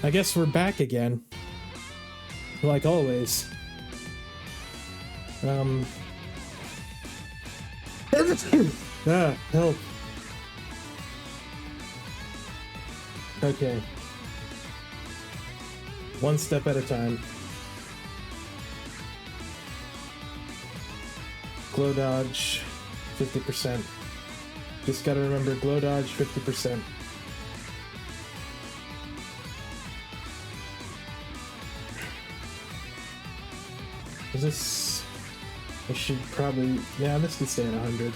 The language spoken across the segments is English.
I guess we're back again. Like always. Help. Okay. One step at a time. Glow dodge, 50%. Just gotta remember, glow dodge, 50%. Is this... I should probably... Yeah, this can stay at 100.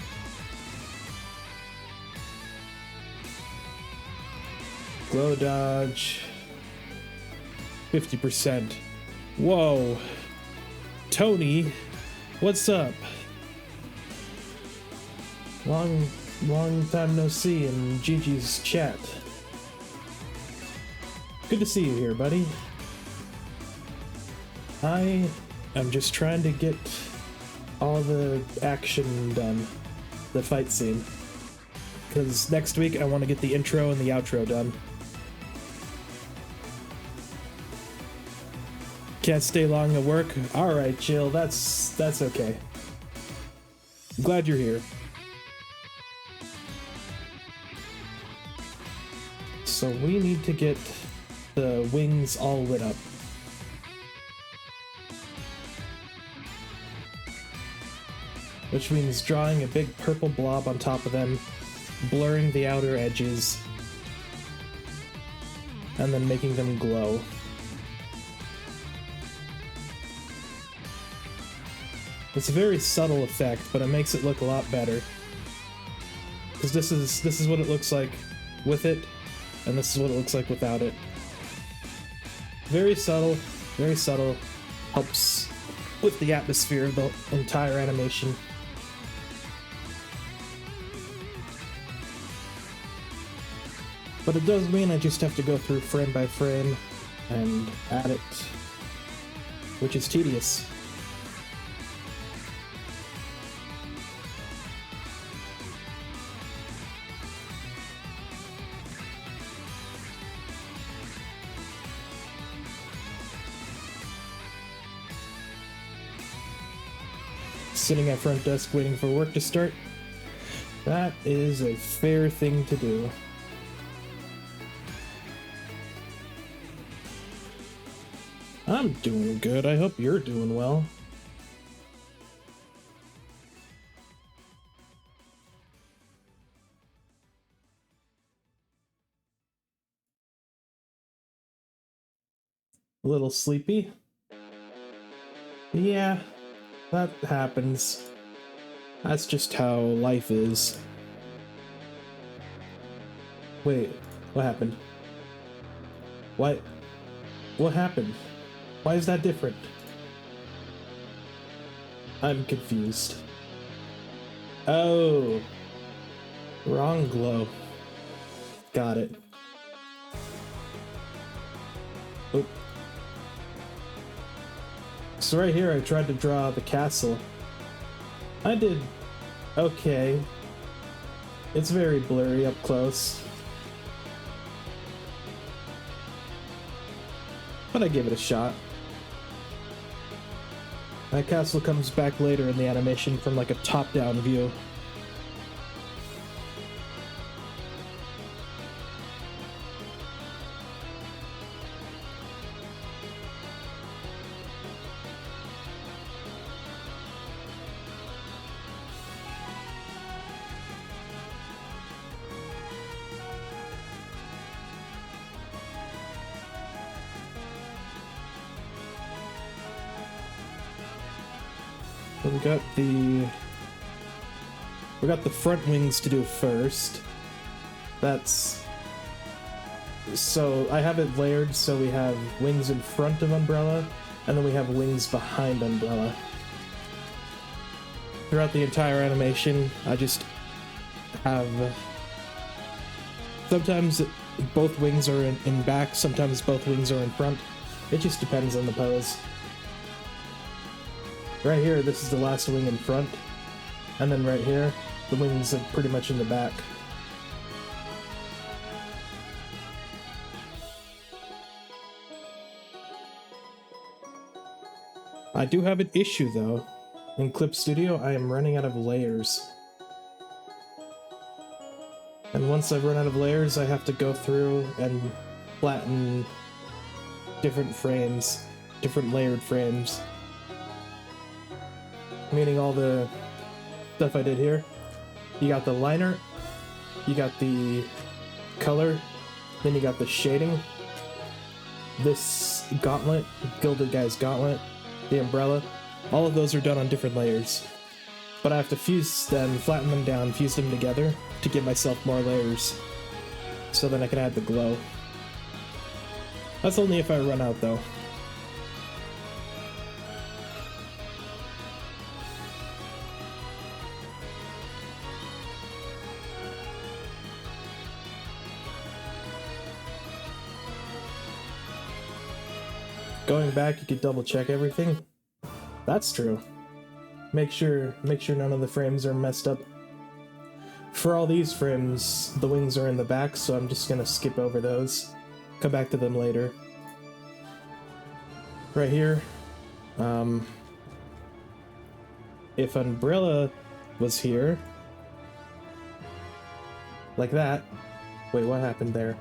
Glow dodge... 50%. Whoa! Tony! What's up? Long time no see in Gigi's chat. Good to see you here, buddy. I am just trying to get all the action done. The fight scene. Because next week I want to get the intro and the outro done. Can't stay long at work? Alright, chill. That's okay. I'm glad you're here. So we need to get the wings all lit up. Which means drawing a big purple blob on top of them, blurring the outer edges, and then making them glow. It's a very subtle effect, but it makes it look a lot better. Because this is what it looks like with it, and this is what it looks like without it. Very subtle, helps with the atmosphere of the entire animation. But it does mean I just have to go through frame by frame and add it, which is tedious. Sitting at front desk waiting for work to start. That is a fair thing to do. I'm doing good. I hope you're doing well. A little sleepy? Yeah. That happens. That's just how life is. Wait, what happened? What happened? Why is that different? I'm confused. Oh. Wrong glow. Got it. Oh. So right here I tried to draw the castle. I did okay. It's very blurry up close. But I give it a shot. That castle comes back later in the animation from like a top-down view. We got the front wings to do first. So I have it layered so we have wings in front of Umbrella, and then we have wings behind Umbrella. Throughout the entire animation, I just have... Sometimes both wings are in back, sometimes both wings are in front. It just depends on the pose. Right here, this is the last wing in front, and then right here, the wings are pretty much in the back. I do have an issue though. In Clip Studio, I am running out of layers. And once I've run out of layers, I have to go through and flatten different frames, different layered frames. Meaning all the stuff I did here. You got the liner, you got the color, then you got the shading. This gauntlet, Gilded Guy's gauntlet, the umbrella, all of those are done on different layers. But I have to fuse them, flatten them down, fuse them together to give myself more layers. So then I can add the glow. That's only if I run out though. Going back, you could double check everything. That's true. Make sure none of the frames are messed up. For all these frames, the wings are in the back, so I'm just gonna skip over those. Come back to them later. Right here, if Umbrella was here, like that. Wait, what happened there?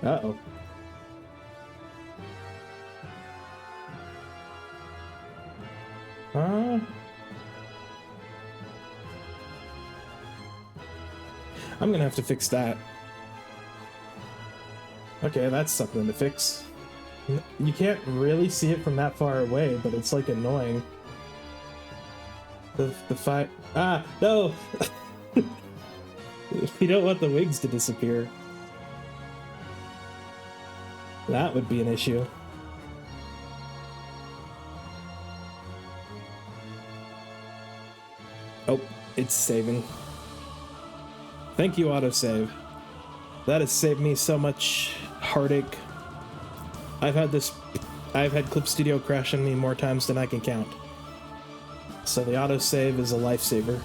Uh-oh. I'm gonna have to fix that. Okay, that's something to fix. You can't really see it from that far away, but it's like annoying. The fight. Ah, no! You don't want the wings to disappear. That would be an issue. Oh, it's saving. Thank you, autosave. That has saved me so much heartache. I've had Clip Studio crash on me more times than I can count. So the autosave is a lifesaver.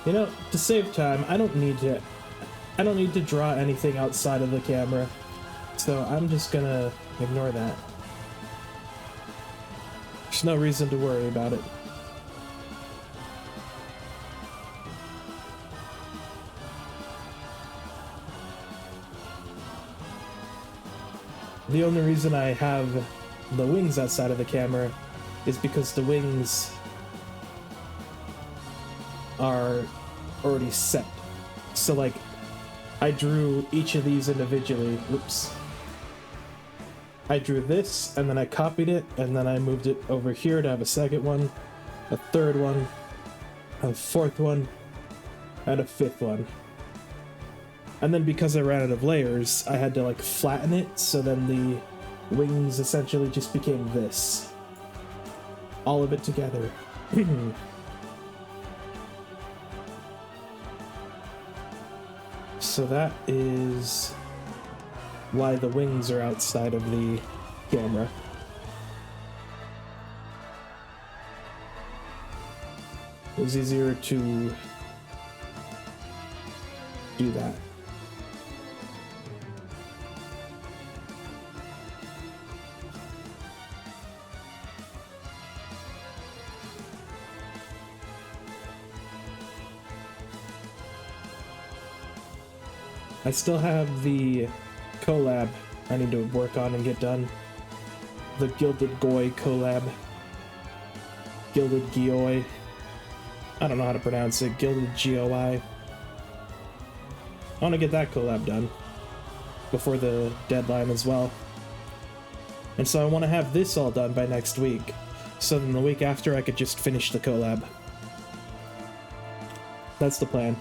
You know, to save time, I don't need to draw anything outside of the camera. So I'm just gonna ignore that. There's no reason to worry about it. The only reason I have the wings outside of the camera is because the wings are already set. So like, I drew each of these individually. Oops. I drew this, and then I copied it, and then I moved it over here to have a second one, a third one, a fourth one, and a fifth one. And then because I ran out of layers, I had to like flatten it, so then the wings essentially just became this. All of it together. So that is why the wings are outside of the camera. It was easier to do that. I still have the collab I need to work on and get done. The Gilded Goi collab. Gilded Gioi. I don't know how to pronounce it. Gilded GOI. I want to get that collab done before the deadline as well. And so I want to have this all done by next week. So then the week after I could just finish the collab. That's the plan.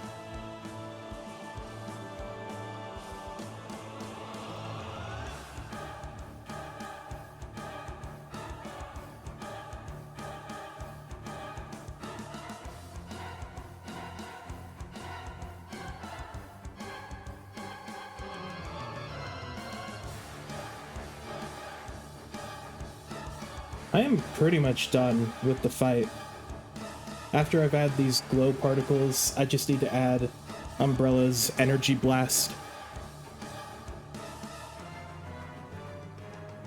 I am pretty much done with the fight. After I've added these glow particles, I just need to add Umbrella's energy blast.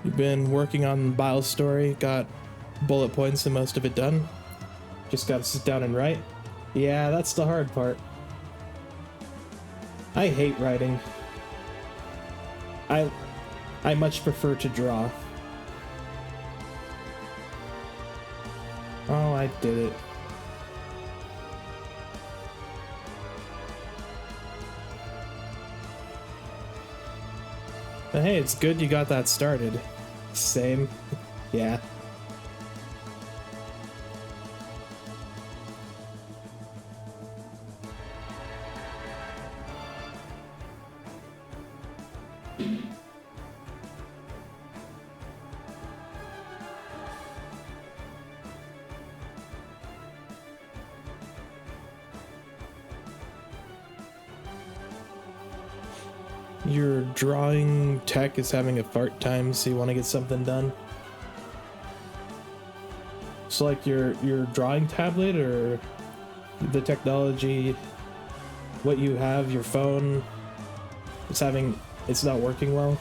You've been working on Bile's story, got bullet points and most of it done. Just gotta sit down and write. Yeah, that's the hard part. I hate writing. I much prefer to draw. Oh, I did it. But hey, it's good you got that started. Same. Yeah. Your drawing tech is having a fart time, so you want to get something done? So like your drawing tablet or the technology, what you have, your phone, it's not working well?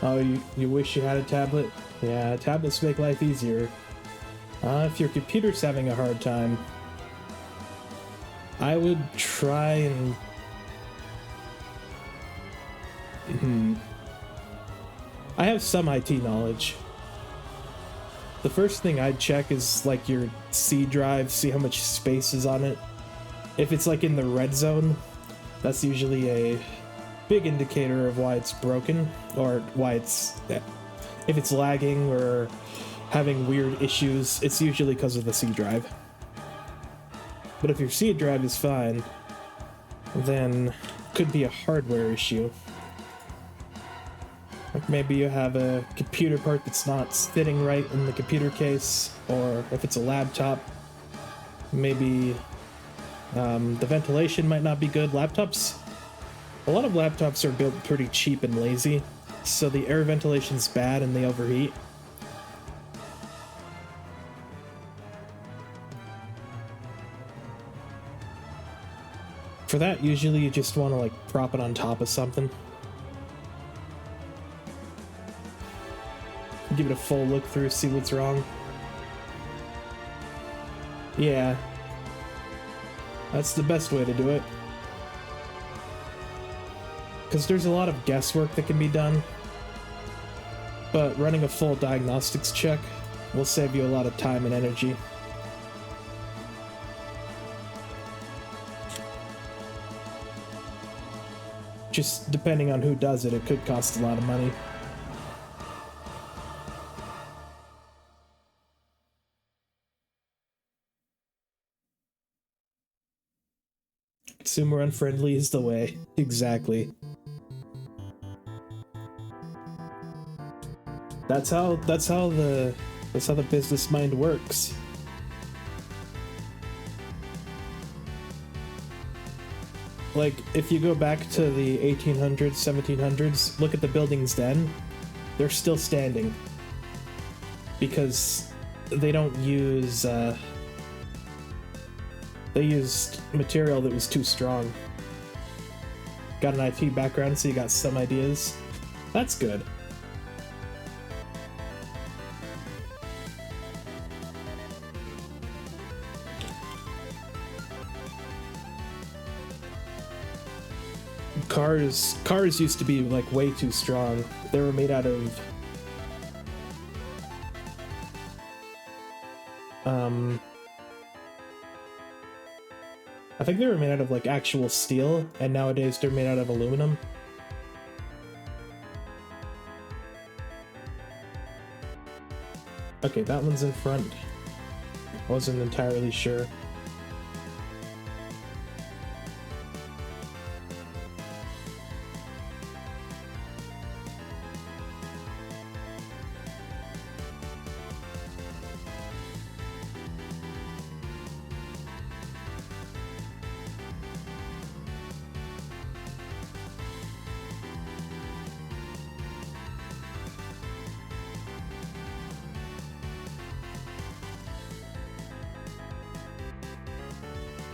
Oh, you wish you had a tablet? Yeah, tablets make life easier. If your computer's having a hard time, I would try and... I have some IT knowledge. The first thing I'd check is like your C drive, see how much space is on it. If it's like in the red zone, that's usually a big indicator of why it's broken, or why it's... if it's lagging or having weird issues, it's usually because of the C drive. But if your C drive is fine, then it could be a hardware issue. Like maybe you have a computer part that's not fitting right in the computer case, or if it's a laptop, maybe the ventilation might not be good. A lot of laptops are built pretty cheap and lazy, so the air ventilation's bad and they overheat. For that, usually you just want to like prop it on top of something. Give it a full look through, see what's wrong. Yeah. That's the best way to do it. Because there's a lot of guesswork that can be done, but running a full diagnostics check will save you a lot of time and energy. Just depending on who does it, it could cost a lot of money. Consumer unfriendly is the way. Exactly. That's how the business mind works. Like, if you go back to the 1800s, 1700s, look at the buildings then, they're still standing. Because they don't use, they used material that was too strong. Got an IT background, so you got some ideas. That's good. Cars used to be like way too strong. They were made out of I think they were made out of like actual steel, and nowadays they're made out of aluminum. Okay, that one's in front. Wasn't entirely sure.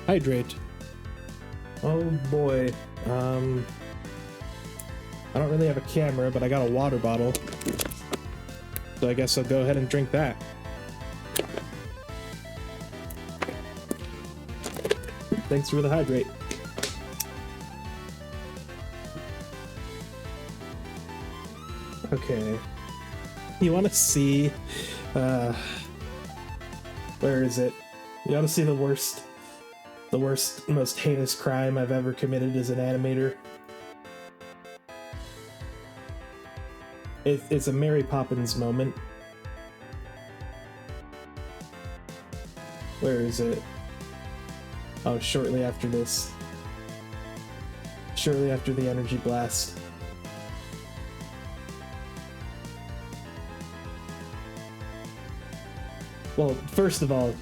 Hydrate. Oh boy. I don't really have a camera, but I got a water bottle. So I guess I'll go ahead and drink that. Thanks for the hydrate. Okay. You want to see, where is it? You want to see the worst, most heinous crime I've ever committed as an animator? It's a Mary Poppins moment. Where is it? Oh, shortly after this. Shortly after the energy blast. Well, first of all,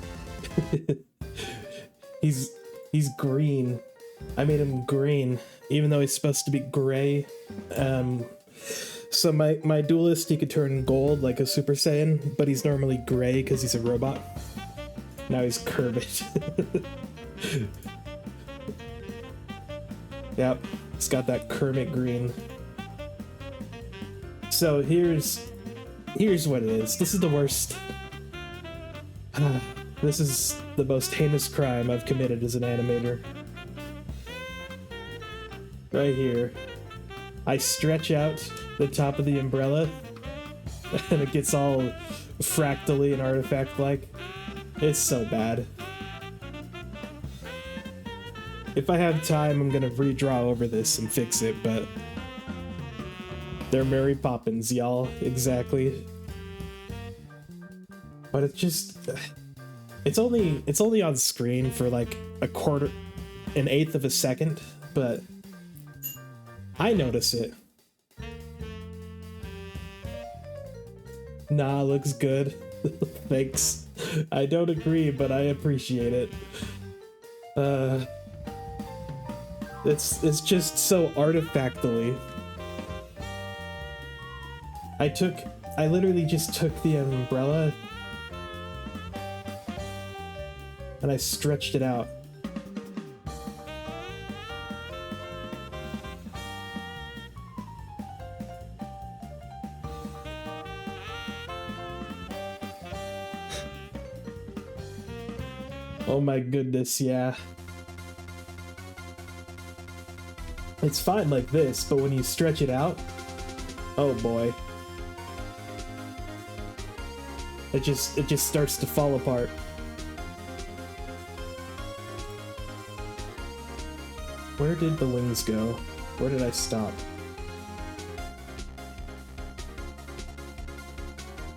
he's green. I made him green, even though he's supposed to be gray. So my duelist, he could turn gold like a Super Saiyan, but he's normally gray because he's a robot. Now he's Kermit. Yep, it's got that Kermit green. So here's what it is. This is the worst. This is the most heinous crime I've committed as an animator. Right here. I stretch out the top of the umbrella and it gets all fractally and artifact-like. It's so bad. If I have time, I'm gonna redraw over this and fix it, but they're Mary Poppins, y'all. Exactly. But it's just, it's only on screen for like an eighth of a second, but I notice it. Nah, looks good. Thanks. I don't agree, but I appreciate it. It's just so artifactally. I literally just took the umbrella and I stretched it out. Oh my goodness, yeah. It's fine like this, but when you stretch it out, oh boy. It just starts to fall apart. Where did the wings go? Where did I stop?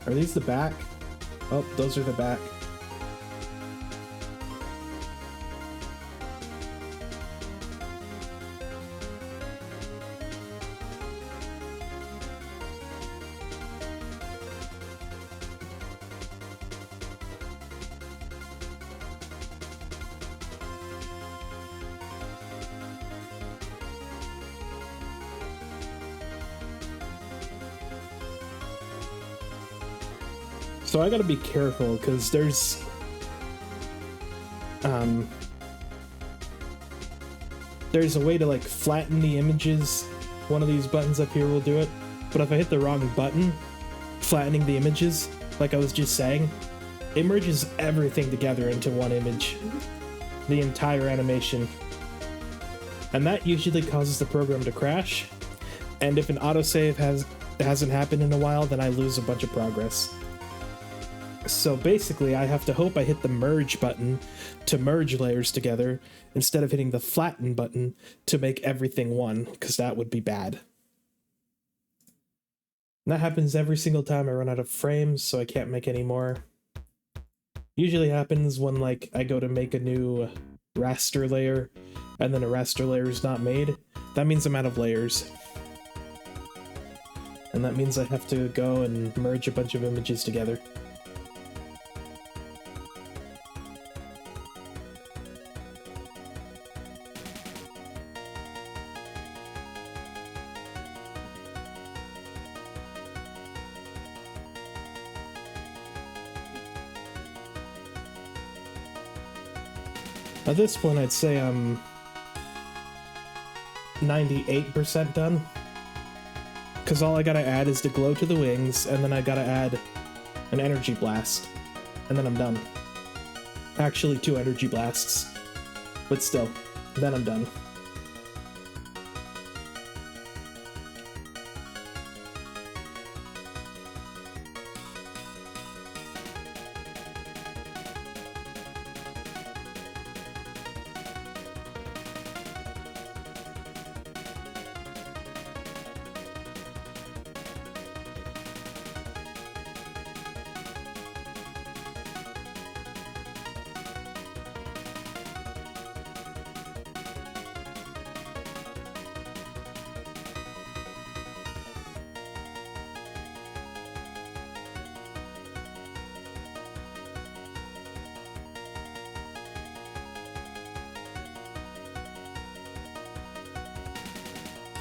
Are these the back? Oh, those are the back. So I gotta be careful because there's a way to like flatten the images. One of these buttons up here will do it, but if I hit the wrong button, flattening the images, like I was just saying, it merges everything together into one image, the entire animation, and that usually causes the program to crash. And if an autosave hasn't happened in a while, then I lose a bunch of progress. So basically, I have to hope I hit the merge button to merge layers together instead of hitting the flatten button to make everything one, because that would be bad. And that happens every single time I run out of frames, so I can't make any more. Usually happens when like I go to make a new raster layer and then a raster layer is not made. That means I'm out of layers. And that means I have to go and merge a bunch of images together. At this point, I'd say I'm 98% done. Because all I gotta add is the glow to the wings, and then I gotta add an energy blast. And then I'm done. Actually, 2 energy blasts. But still, then I'm done.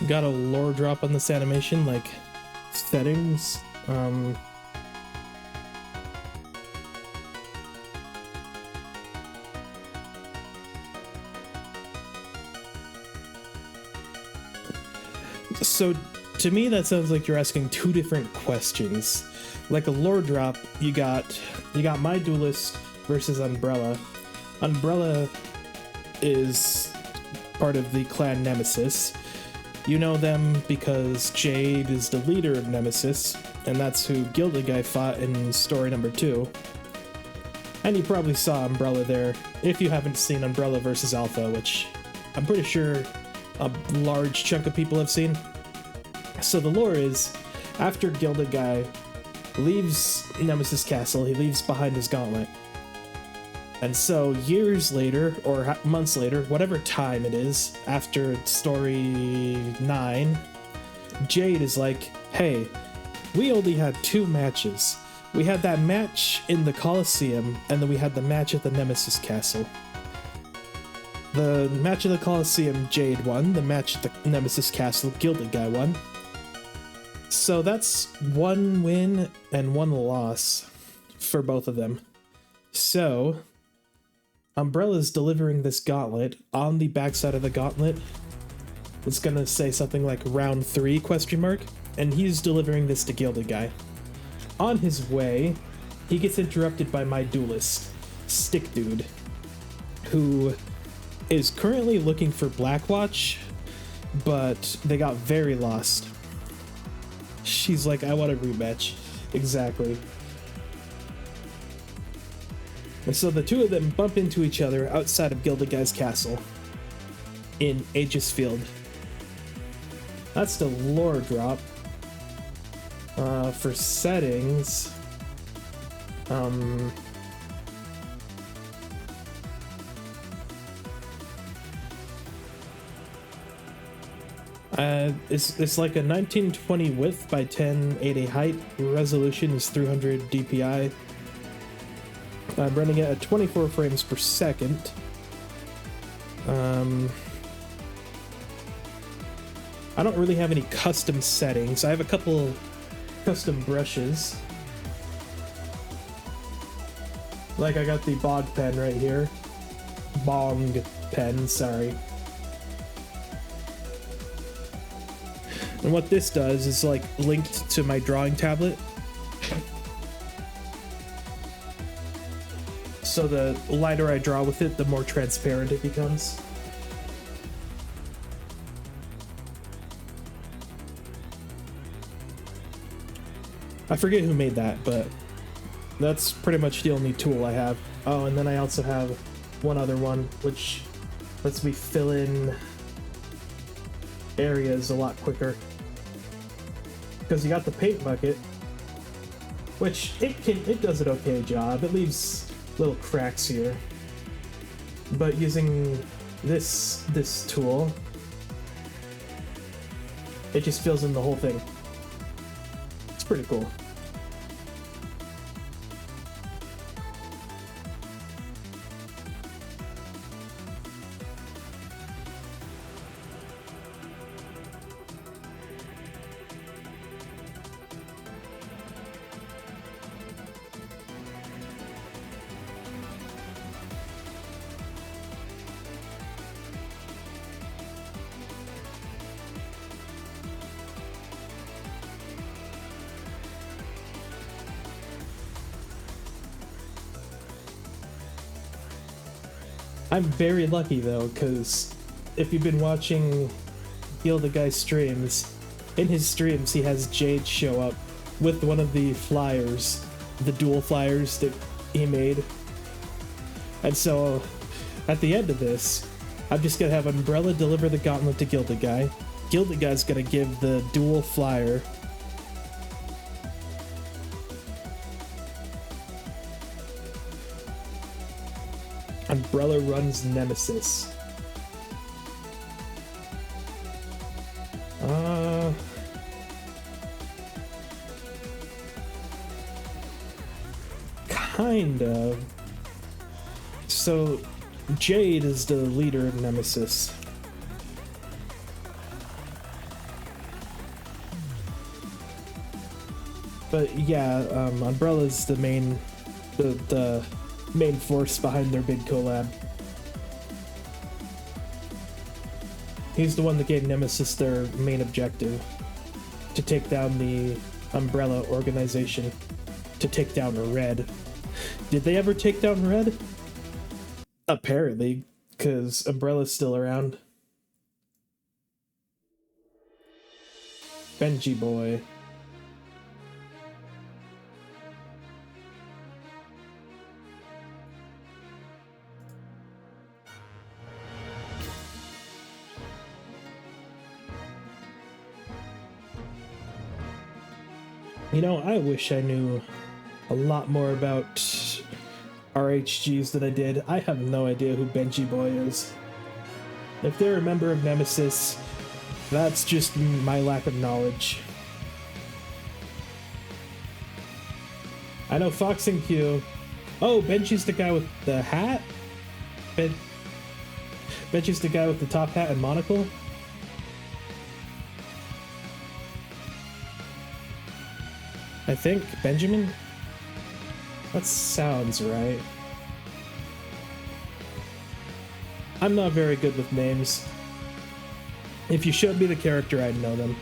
Got a lore drop on this animation, like settings. So to me, that sounds like you're asking 2 different questions. Like a lore drop, you got My Duelist versus Umbrella. Umbrella is part of the clan Nemesis. You know them because Jade is the leader of Nemesis, and that's who Gilded Guy fought in story number 2. And you probably saw Umbrella there, if you haven't seen Umbrella versus Alpha, which I'm pretty sure a large chunk of people have seen. So the lore is, after Gilded Guy leaves Nemesis Castle, he leaves behind his gauntlet. And so years later, or months later, whatever time it is, after story 9, Jade is like, hey, we only had 2 matches. We had that match in the Colosseum, and then we had the match at the Nemesis Castle. The match at the Colosseum, Jade won. The match at the Nemesis Castle, Gilded Guy won. So that's 1 win and 1 loss for both of them. So Umbrella's delivering this gauntlet. On the backside of the gauntlet, it's gonna say something like round 3 ? And he's delivering this to Gilded Guy. On his way, he gets interrupted by My Duelist, Stick Dude, who is currently looking for Blackwatch, but they got very lost. She's like, I want a rematch. Exactly. And so the 2 of them bump into each other outside of Gilded Guy's castle in Aegis Field. That's the lore drop. For settings, it's like a 1920 width by 1080 height. Resolution is 300 DPI. I'm running it at 24 frames per second. I don't really have any custom settings. I have a couple custom brushes. Like I got the Bog pen right here. Bong pen, sorry. And what this does is like linked to my drawing tablet. So the lighter I draw with it, the more transparent it becomes. I forget who made that, but that's pretty much the only tool I have. Oh, and then I also have one other one, which lets me fill in areas a lot quicker. Because you got the paint bucket, which it does an okay job. It leaves little cracks here. But using this tool, it just fills in the whole thing. It's pretty cool. I'm very lucky though, because if you've been watching Gilda Guy streams, in his streams he has Jade show up with one of the flyers, the dual flyers that he made. And so at the end of this, I'm just gonna have Umbrella deliver the gauntlet to Gilda Guy. Gilda Guy's gonna give the dual flyer. Umbrella runs Nemesis. Kind of. So, Jade is the leader of Nemesis. But yeah, Umbrella's the main force behind their big collab. He's the one that gave Nemesis their main objective, to take down the Umbrella organization, to take down Red. Did they ever take down Red? Apparently, because Umbrella's still around. Benji boy. You know, I wish I knew a lot more about RHGs than I did. I have no idea who Benji Boy is. If they're a member of Nemesis, that's just my lack of knowledge. I know Fox and Q. Oh, Benji's the guy with the hat? Benji's the guy with the top hat and monocle? I think Benjamin? That sounds right. I'm not very good with names. If you showed me the character, I'd know them.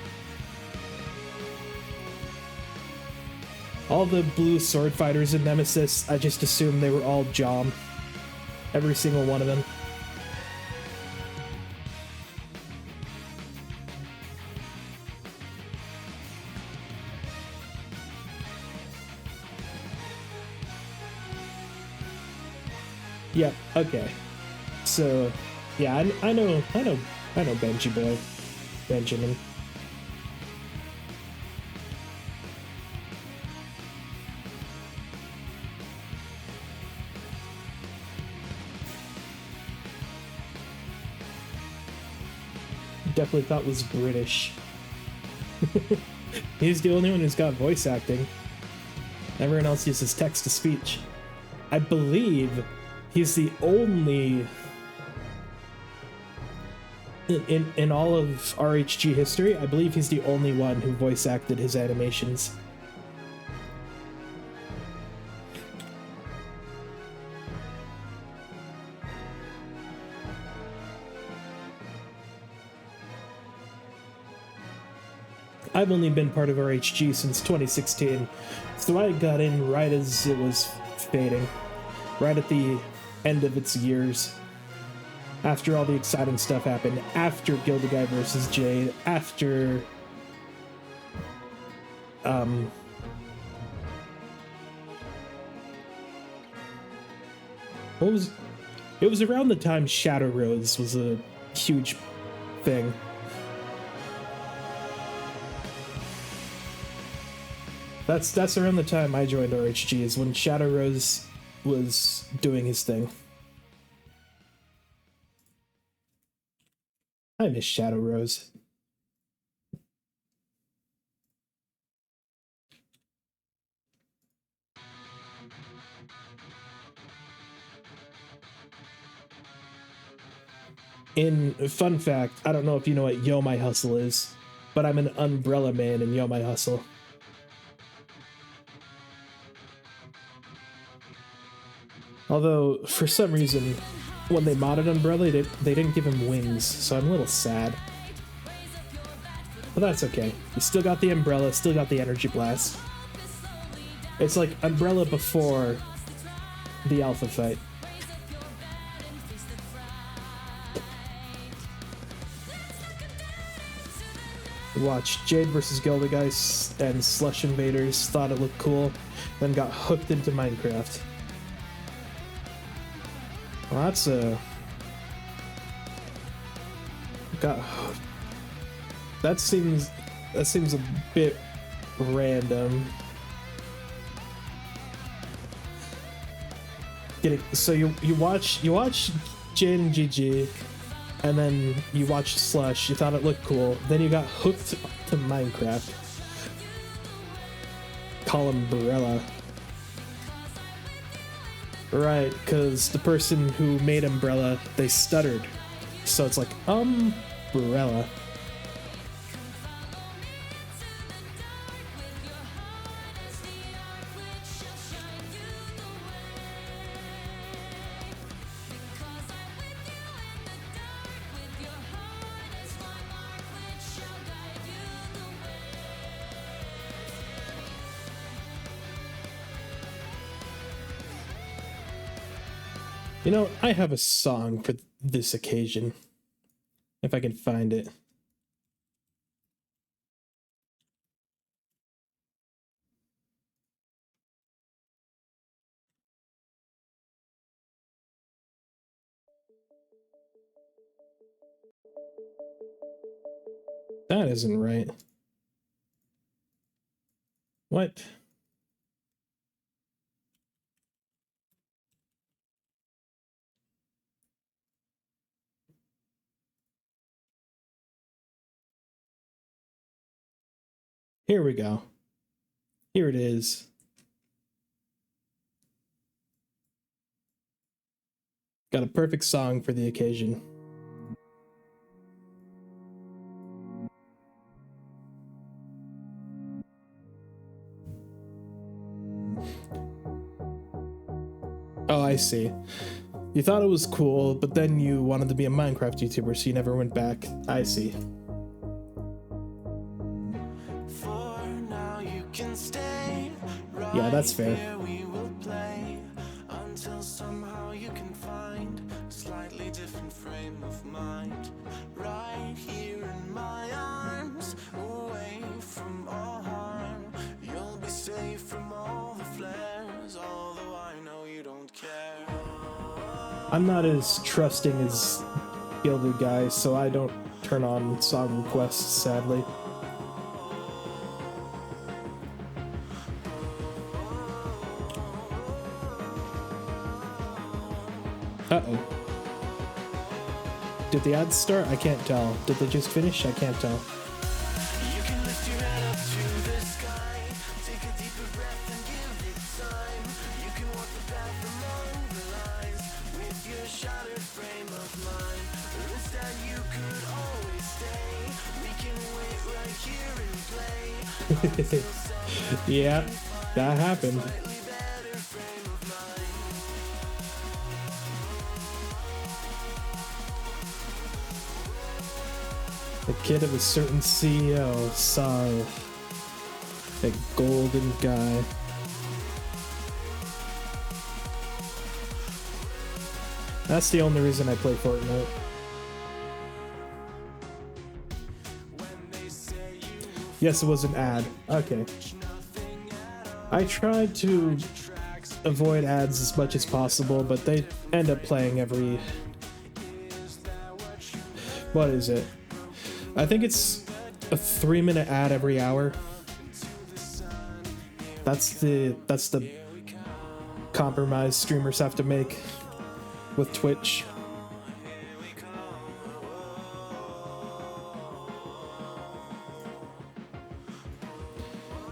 All the blue sword fighters in Nemesis, I just assumed they were all Jom. Every single one of them. Yep, okay. So, yeah, I know Benji Boy. Benjamin. Definitely thought was British. He's the only one who's got voice acting. Everyone else uses text to speech. I believe he's the only in all of RHG history, I believe he's the only one who voice acted his animations. I've only been part of RHG since 2016, so I got in right as it was fading, right at the end of its years, after all the exciting stuff happened, after Gilda Guy versus Jade, after it was around the time Shadow Rose was a huge thing. That's around the time I joined RHG, is when Shadow Rose was doing his thing. I miss Shadow Rose. In fun fact, I don't know if you know what Yo My Hustle is, but I'm an Umbrella man in Yo My Hustle. Although, for some reason, when they modded Umbrella, they didn't give him wings, so I'm a little sad. But that's okay. You still got the Umbrella, still got the Energy Blast. It's like Umbrella before the Alpha fight. Watched Jade vs. Gildegeist and Slush Invaders, thought it looked cool, then got hooked into Minecraft. Well, that's a... That seems a bit random. So you watch Jade and GG, and then you watched Slush, you thought it looked cool, then you got hooked to Minecraft. Call Umbrella. Right, because the person who made Umbrella, they stuttered. So it's like, Umbrella. You know, I have a song for this occasion, if I can find it. That isn't right. What? Here we go. Here it is. Got a perfect song for the occasion. Oh, I see. You thought it was cool, but then you wanted to be a Minecraft YouTuber, so you never went back. I see. Yeah, that's fair. I'm not as trusting as Gilded Guy, so I don't turn on song requests, sadly. Uh-oh. Did the ads start? I can't tell. Did they just finish? I can't tell. Yeah, that happened. The kid of a certain CEO saw a golden guy. That's the only reason I play Fortnite. Yes, it was an ad. Okay. I tried to avoid ads as much as possible, but they end up playing every... What is it? I think it's a 3-minute ad every hour. That's the compromise streamers have to make with Twitch.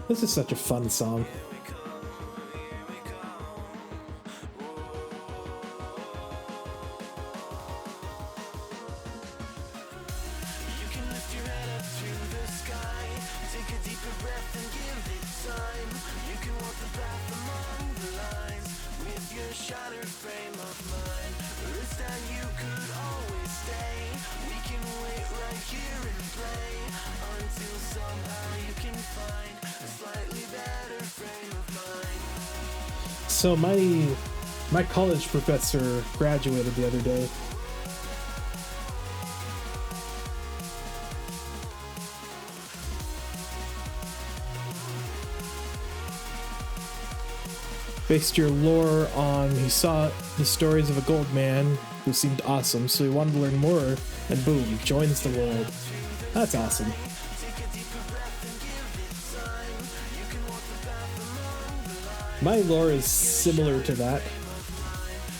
This is such a fun song. So my college professor graduated the other day. Based your lore on he saw the stories of a gold man who seemed awesome, so he wanted to learn more, and boom, joins the world. That's awesome. My lore is similar to that.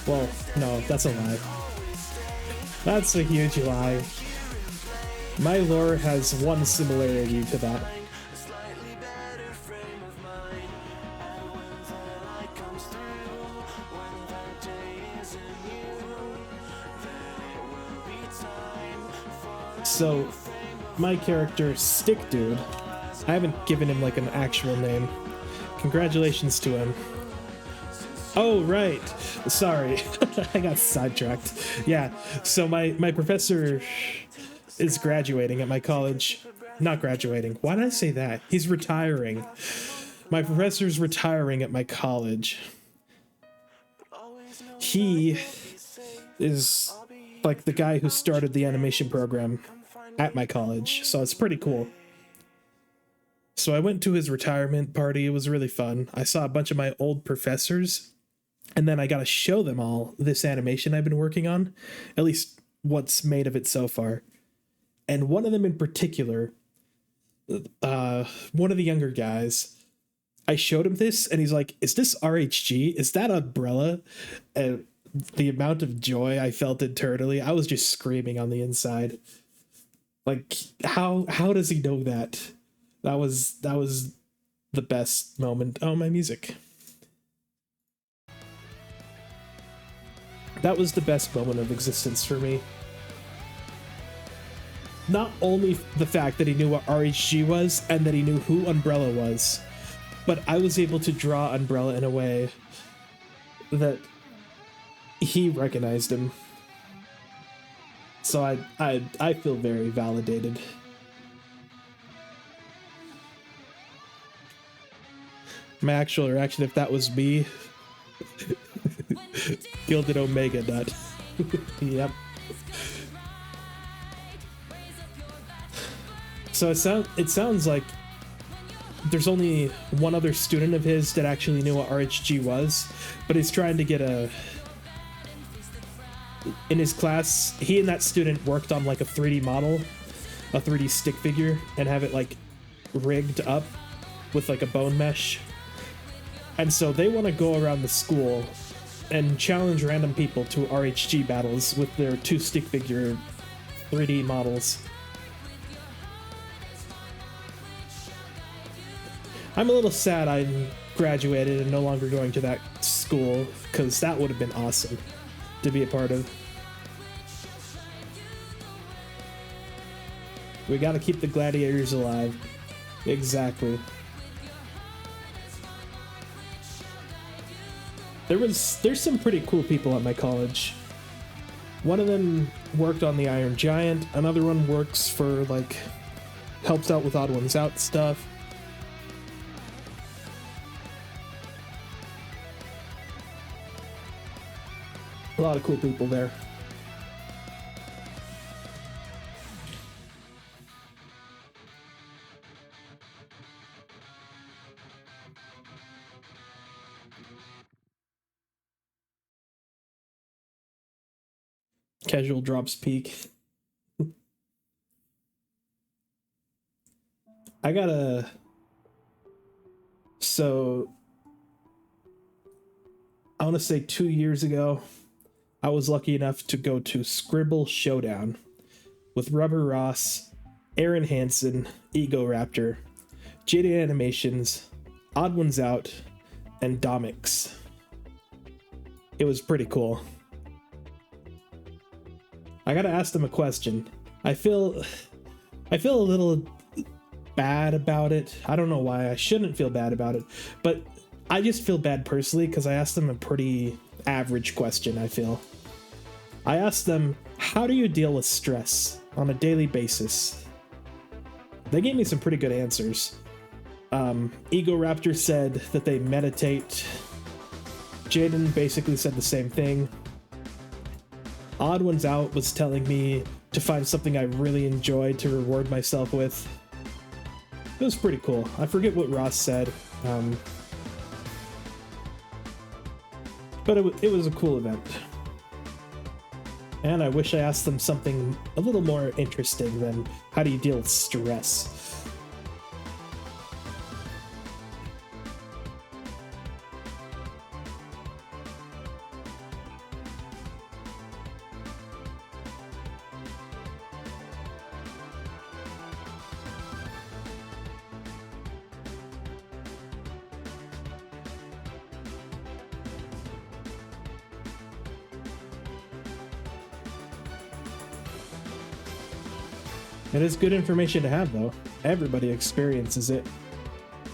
Well, no, that's a lie. That's a huge lie. My lore has one similarity to that. So, my character, Stick Dude, I haven't given him like an actual name. Congratulations to him. Oh, right. Sorry. I got sidetracked. Yeah, so my professor is graduating at my college. Not graduating. Why did I say that? He's retiring. My professor's retiring at my college. He is like the guy who started the animation program at my college, so it's pretty cool. So I went to his retirement party. It was really fun. I saw a bunch of my old professors, and then I got to show them all this animation I've been working on, at least what's made of it so far. And one of them in particular, one of the younger guys, I showed him this, and he's like, "Is this RHG? Is that Umbrella?" And the amount of joy I felt internally, I was just screaming on the inside. Like, how does he know that? That was the best moment. Oh, my music. That was the best moment of existence for me. Not only the fact that he knew what RHG was and that he knew who Umbrella was, but I was able to draw Umbrella in a way that he recognized him. So I feel very validated. My actual reaction, if that was me, Gilded Omega nut. Yep. So it sounds like there's only one other student of his that actually knew what RHG was, but he's trying to get in his class, he and that student worked on like a 3D model, a 3D stick figure, and have it like rigged up with like a bone mesh. And so they want to go around the school and challenge random people to RHG battles with their 2 stick figure 3D models. I'm a little sad I graduated and no longer going to that school, because that would have been awesome to be a part of. We gotta keep the gladiators alive. Exactly. There's some pretty cool people at my college. One of them worked on the Iron Giant, another one works for, like, helps out with Odd Ones Out stuff. A lot of cool people there. Casual drops peak. So I want to say 2 years ago, I was lucky enough to go to Scribble Showdown with Rubber Ross, Aaron Hansen, Ego Raptor, Jada Animations, Odd Ones Out, and Domix. It was pretty cool. I gotta ask them a question. I feel a little bad about it. I don't know why. I shouldn't feel bad about it, but I just feel bad personally because I asked them a pretty average question, I feel. I asked them, how do you deal with stress on a daily basis? They gave me some pretty good answers. Ego Raptor said that they meditate. Jaden basically said the same thing. Odd Ones Out was telling me to find something I really enjoyed to reward myself with. It was pretty cool. I forget what Ross said. But it was a cool event. And I wish I asked them something a little more interesting than how do you deal with stress. It is good information to have, though. Everybody experiences it.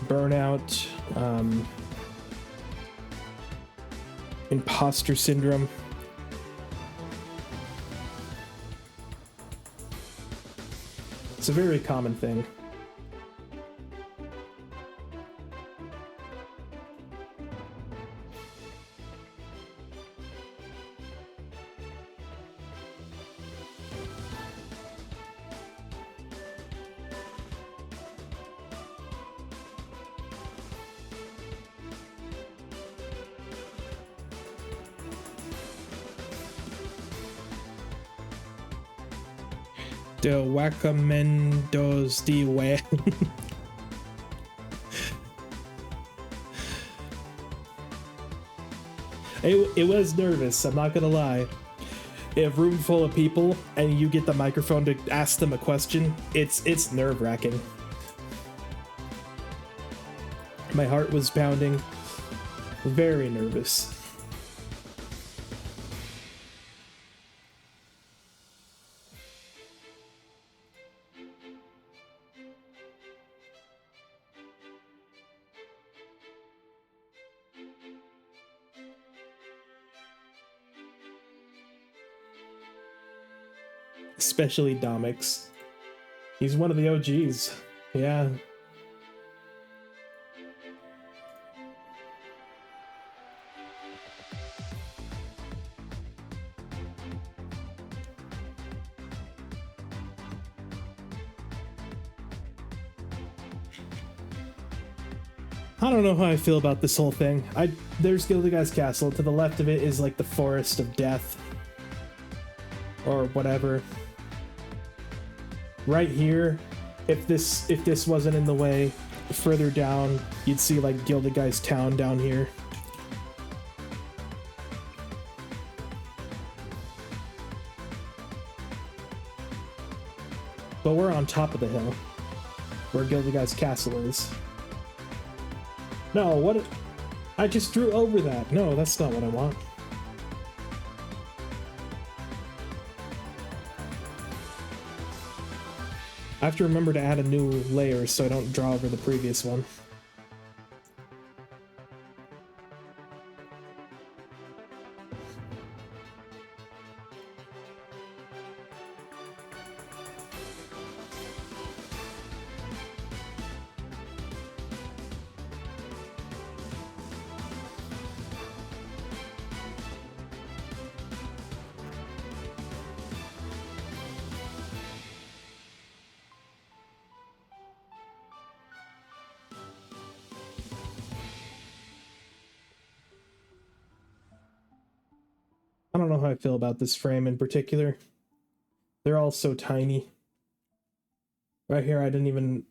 Burnout, imposter syndrome. It's a very common thing. De Wacamendos de Way. It was nervous, I'm not gonna lie. If room full of people and you get the microphone to ask them a question, it's nerve-wracking. My heart was pounding. Very nervous. Especially Domix. He's one of the OGs. Yeah. I don't know how I feel about this whole thing. There's Gildiguy's Castle. To the left of it is like the Forest of Death. Or whatever. Right here, if this wasn't in the way, further down, you'd see like Gildiguy's town down here. But we're on top of the hill, where Gildiguy's Castle is. No, what? I just drew over that. No, that's not what I want. I have to remember to add a new layer so I don't draw over the previous one. I don't know how I feel about this frame in particular. They're all so tiny. Right here, I didn't even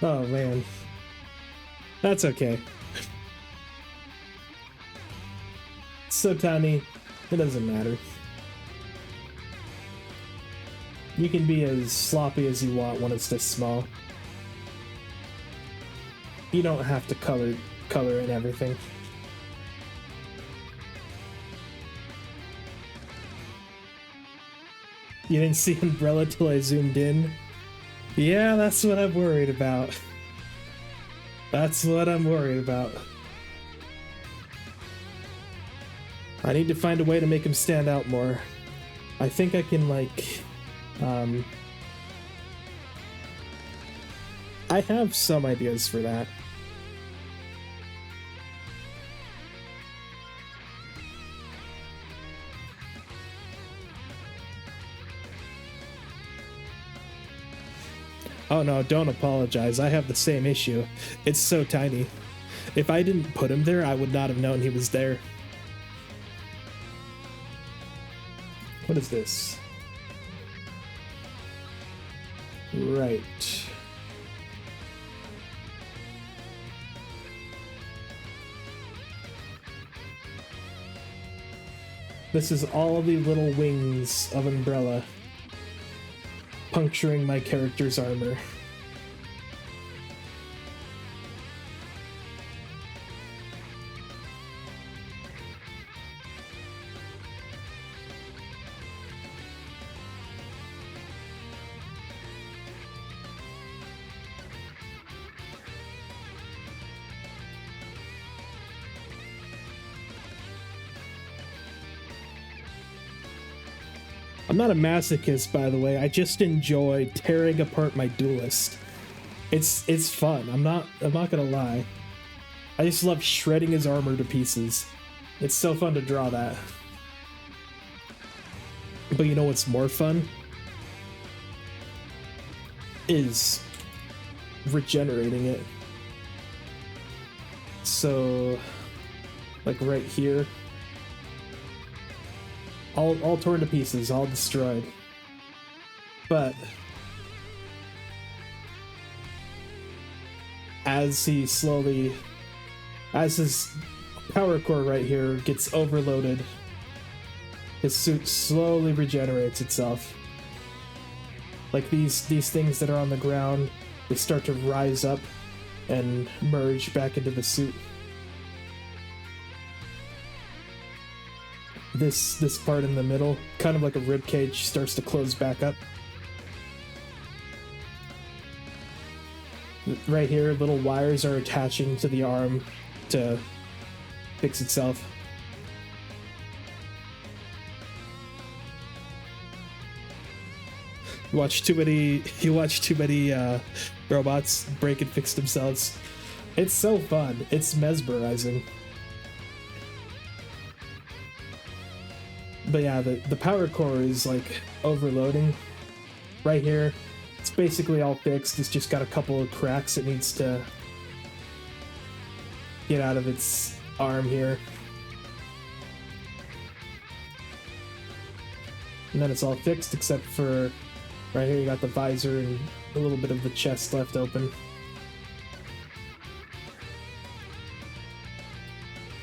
Oh man. That's okay. It's so tiny, it doesn't matter. You can be as sloppy as you want when it's this small. You don't have to color in everything. You didn't see Umbrella till I zoomed in? Yeah, that's what I'm worried about. That's what I'm worried about. I need to find a way to make him stand out more. I think I can, like, I have some ideas for that. Oh no, don't apologize. I have the same issue. It's so tiny. If I didn't put him there, I would not have known he was there. What is this? Right. This is all the little wings of Umbrella puncturing my character's armor. I'm not a masochist, by the way. I just enjoy tearing apart my duelist. It's fun. I'm not gonna lie. I just love shredding his armor to pieces. It's so fun to draw that. But you know what's more fun? Is regenerating it. So, like right here. All torn to pieces, all destroyed. But as his power core right here gets overloaded, his suit slowly regenerates itself. Like these things that are on the ground, they start to rise up and merge back into the suit. This part in the middle, kind of like a rib cage, starts to close back up. Right here, little wires are attaching to the arm to fix itself. You watch too many robots break and fix themselves. It's so fun. It's mesmerizing. But yeah, the power core is like overloading right here. It's basically all fixed. It's just got a couple of cracks it needs to get out of its arm here. And then it's all fixed except for right here you got the visor and a little bit of the chest left open.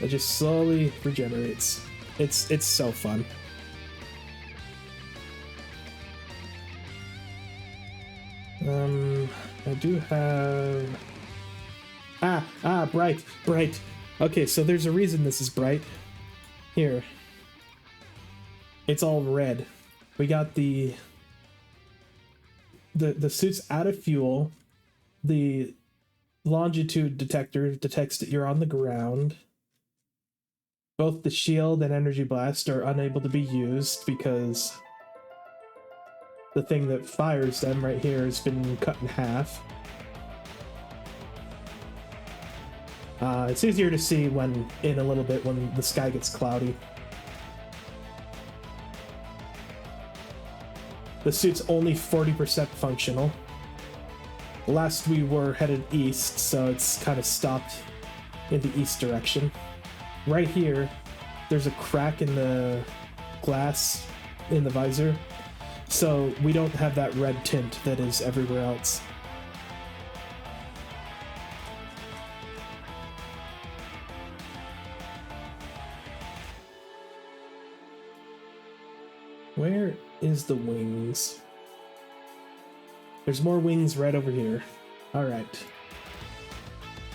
It just slowly regenerates. It's so fun. I do have bright. Okay, so there's a reason this is bright. Here. It's all red. We got the suit's out of fuel. The longitude detector detects that you're on the ground. Both the shield and energy blast are unable to be used because the thing that fires them right here has been cut in half. It's easier to see in a little bit when the sky gets cloudy. The suit's only 40% functional. Last we were headed east, so it's kind of stopped in the east direction. Right here, there's a crack in the glass in the visor, so we don't have that red tint that is everywhere else. Where is the wings? There's more wings right over here. Alright.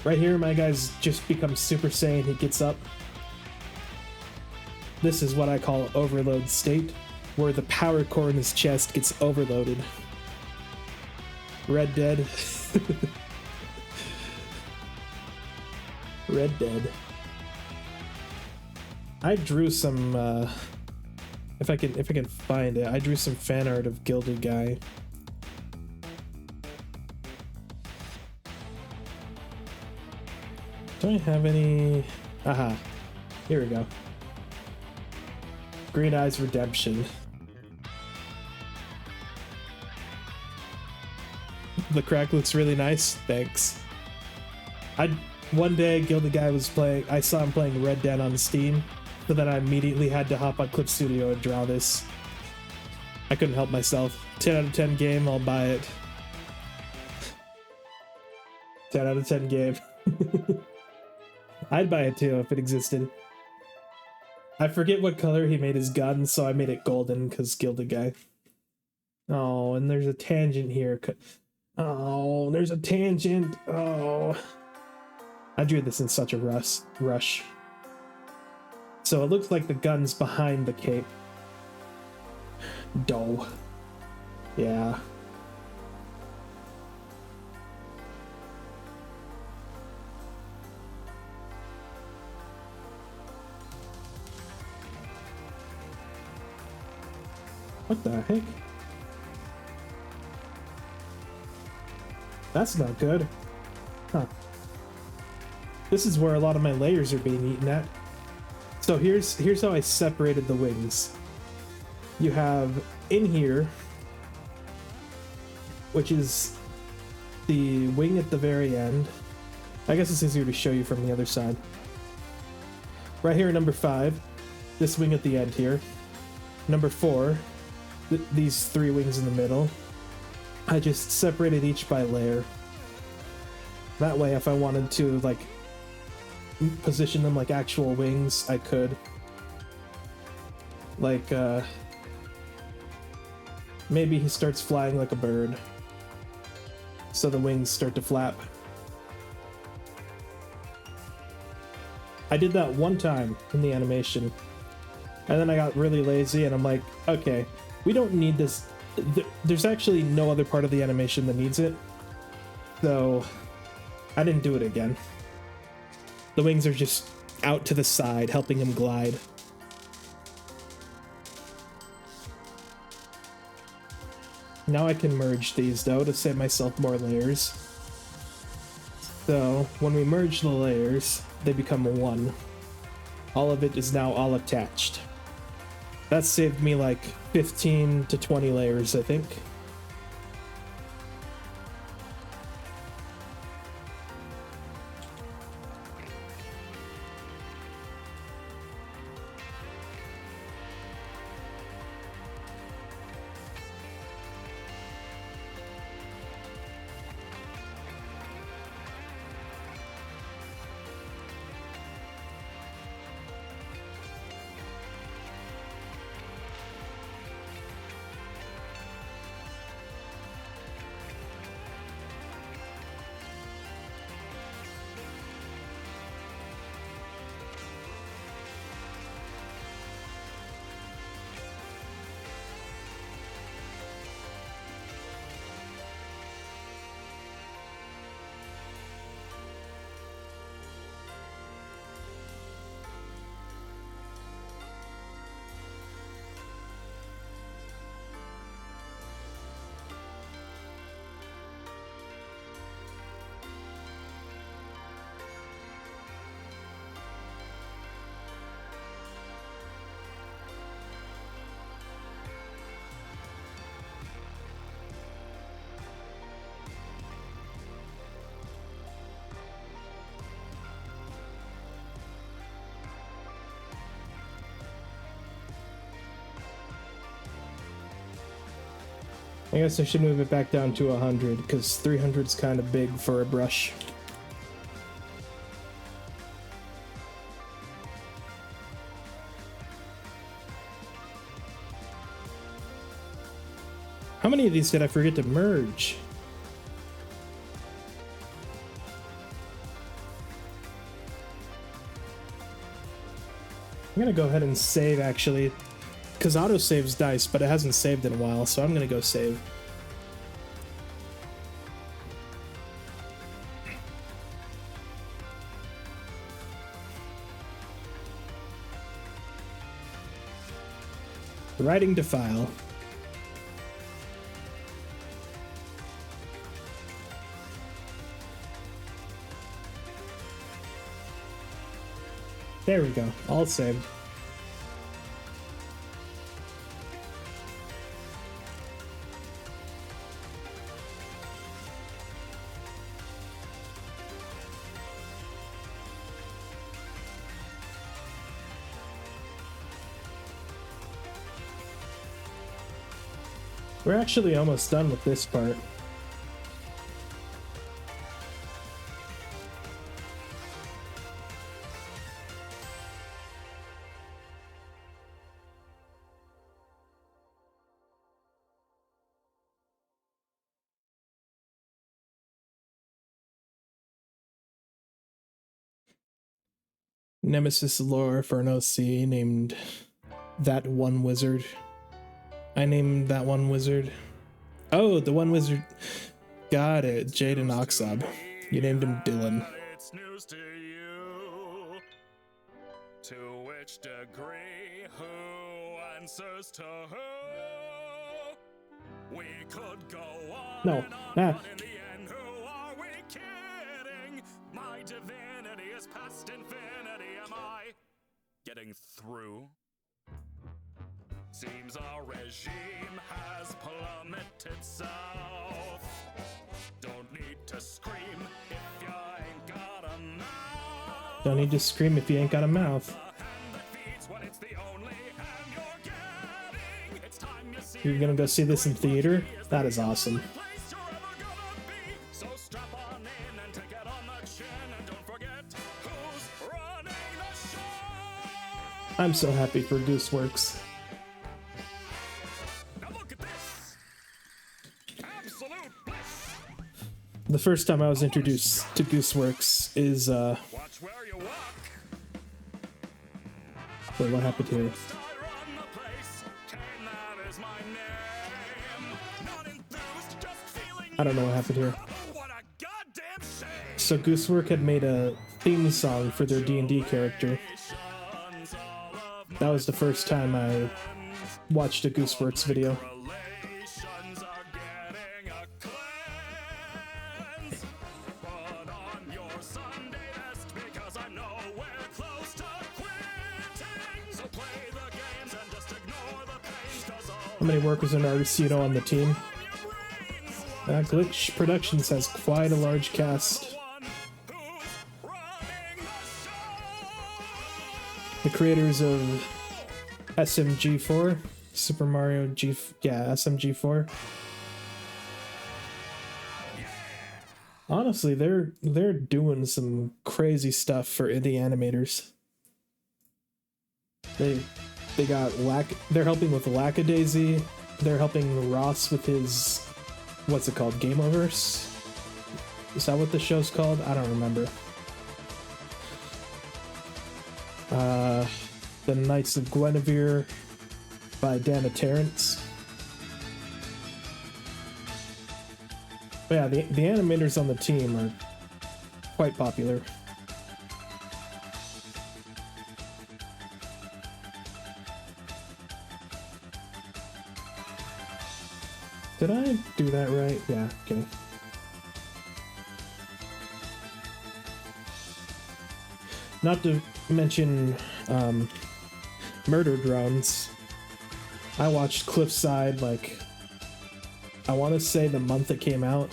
Right here, my guy's just becomes Super Saiyan. He gets up. This is what I call overload state, where the power core in his chest gets overloaded. Red Dead. Red Dead. I drew some, if I can find it, I drew some fan art of Gilded Guy. Do I have any? Aha. Here we go. Green Eyes Redemption. The crack looks really nice. Thanks. One day, Gilded Guy was playing. I saw him playing Red Dead on Steam, so then I immediately had to hop on Clip Studio and draw this. I couldn't help myself. 10 out of 10 game. I'll buy it. 10 out of 10 game. I'd buy it too if it existed. I forget what color he made his gun, so I made it golden because Gilded Guy. Oh, and there's a tangent here. Oh, there's a tangent. Oh. I drew this in such a rush. So it looks like the gun's behind the cape. Dull. Yeah. What the heck? That's not good. Huh. This is where a lot of my layers are being eaten at. So here's how I separated the wings. You have in here, which is the wing at the very end. I guess it's easier to show you from the other side. Right here, number 5, this wing at the end here. Number 4, these 3 wings in the middle. I just separated each by layer. That way, if I wanted to, like, position them like actual wings, I could. Like, maybe he starts flying like a bird, so the wings start to flap. I did that one time in the animation, and then I got really lazy, and I'm like, okay, we don't need this. There's actually no other part of the animation that needs it, so I didn't do it again. The wings are just out to the side, helping him glide. Now I can merge these, though, to save myself more layers. So, when we merge the layers, they become one. All of it is now all attached. That saved me like 15 to 20 layers, I think. I guess I should move it back down to 100, because 300 is kind of big for a brush. How many of these did I forget to merge? I'm gonna go ahead and save, actually. Because auto saves dice, but it hasn't saved in a while, so I'm gonna go save. Writing to file. There we go, all saved. We're actually almost done with this part. Nemesis lore for an OC named that one wizard. I named that one wizard. Oh, the one wizard. Got it. Jaden Oxab. You named him Dylan. It's news to you. To which degree, who answers to who? We could go on No. and on, but in the end, who are we kidding? My divinity is past infinity. Am I getting through? Seems our regime has plummeted south. Don't need to scream if you ain't got a mouth. Don't need to scream if you ain't got a mouth. The hand that feeds when it's the only hand you're getting. It's time you see. You're gonna go see this in theater? That is awesome. Place you're ever gonna be. So strap on in and take it on the chin. And don't forget who's running the show. I'm so happy for Gooseworks. Now look at this. Absolute bliss. The first time I was introduced to Gooseworks is Watch where you walk. wait, what happened here? I run the place. Kane, that is my name. Not enthused, just feeling. I don't know what happened here. Oh, what a goddamn shame. So Goosework had made a theme song for their D&D character. That was the first time I watched a Gooseworks video. Relations are getting a cleanse. Put on your Sunday best because I know we're close to quitting. So play the games and just ignore the pain. 'Cause all How many workers in Arcino on the team? your brains. Glitch Productions has quite a large cast. One who's running the show. The creators of SMG4, Super Mario SMG4. Honestly, they're doing some crazy stuff for indie animators. They got they're helping with Lackadaisy. They're helping Ross with his what's it called? Gameoverse? Is that what the show's called? I don't remember. The Knights of Guinevere by Dana Terrence. But yeah, the animators on the team are quite popular. Did I do that right? Yeah, okay. Not to mention Murder Drones. I watched Cliffside like I want to say the month it came out.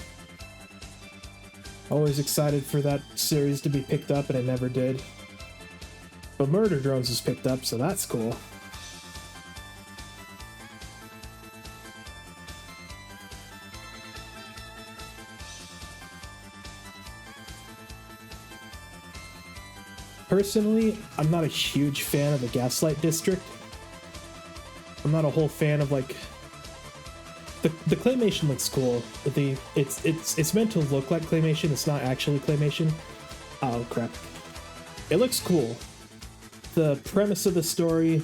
Always excited for that series to be picked up, and it never did. But Murder Drones is picked up, so that's cool. Personally, I'm not a huge fan of the Gaslight District. I'm not a whole fan of like the claymation looks cool, but it's meant to look like claymation. It's not actually claymation. Oh crap! It looks cool. The premise of the story,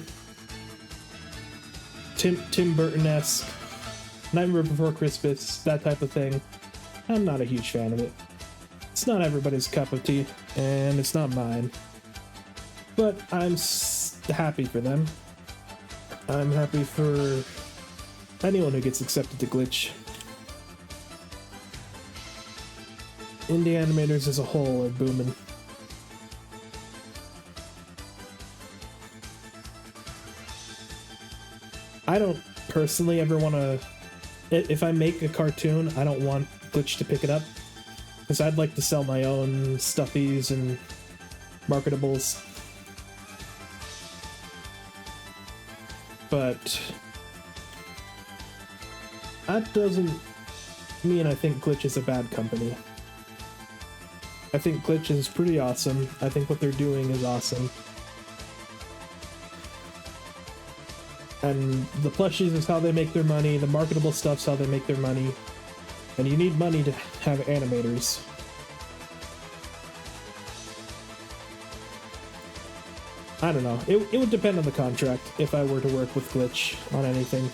Tim Burton-esque, Nightmare Before Christmas, that type of thing. I'm not a huge fan of it. It's not everybody's cup of tea, and it's not mine. But I'm happy for them. I'm happy for anyone who gets accepted to Glitch. Indie animators as a whole are booming. I don't personally ever want to... If I make a cartoon, I don't want Glitch to pick it up. Because I'd like to sell my own stuffies and marketables. But that doesn't mean I think Glitch is a bad company. I think Glitch is pretty awesome. I think what they're doing is awesome. And the plushies is how they make their money, the marketable stuff's how they make their money. And you need money to have animators. I don't know. It would depend on the contract if I were to work with Glitch on anything.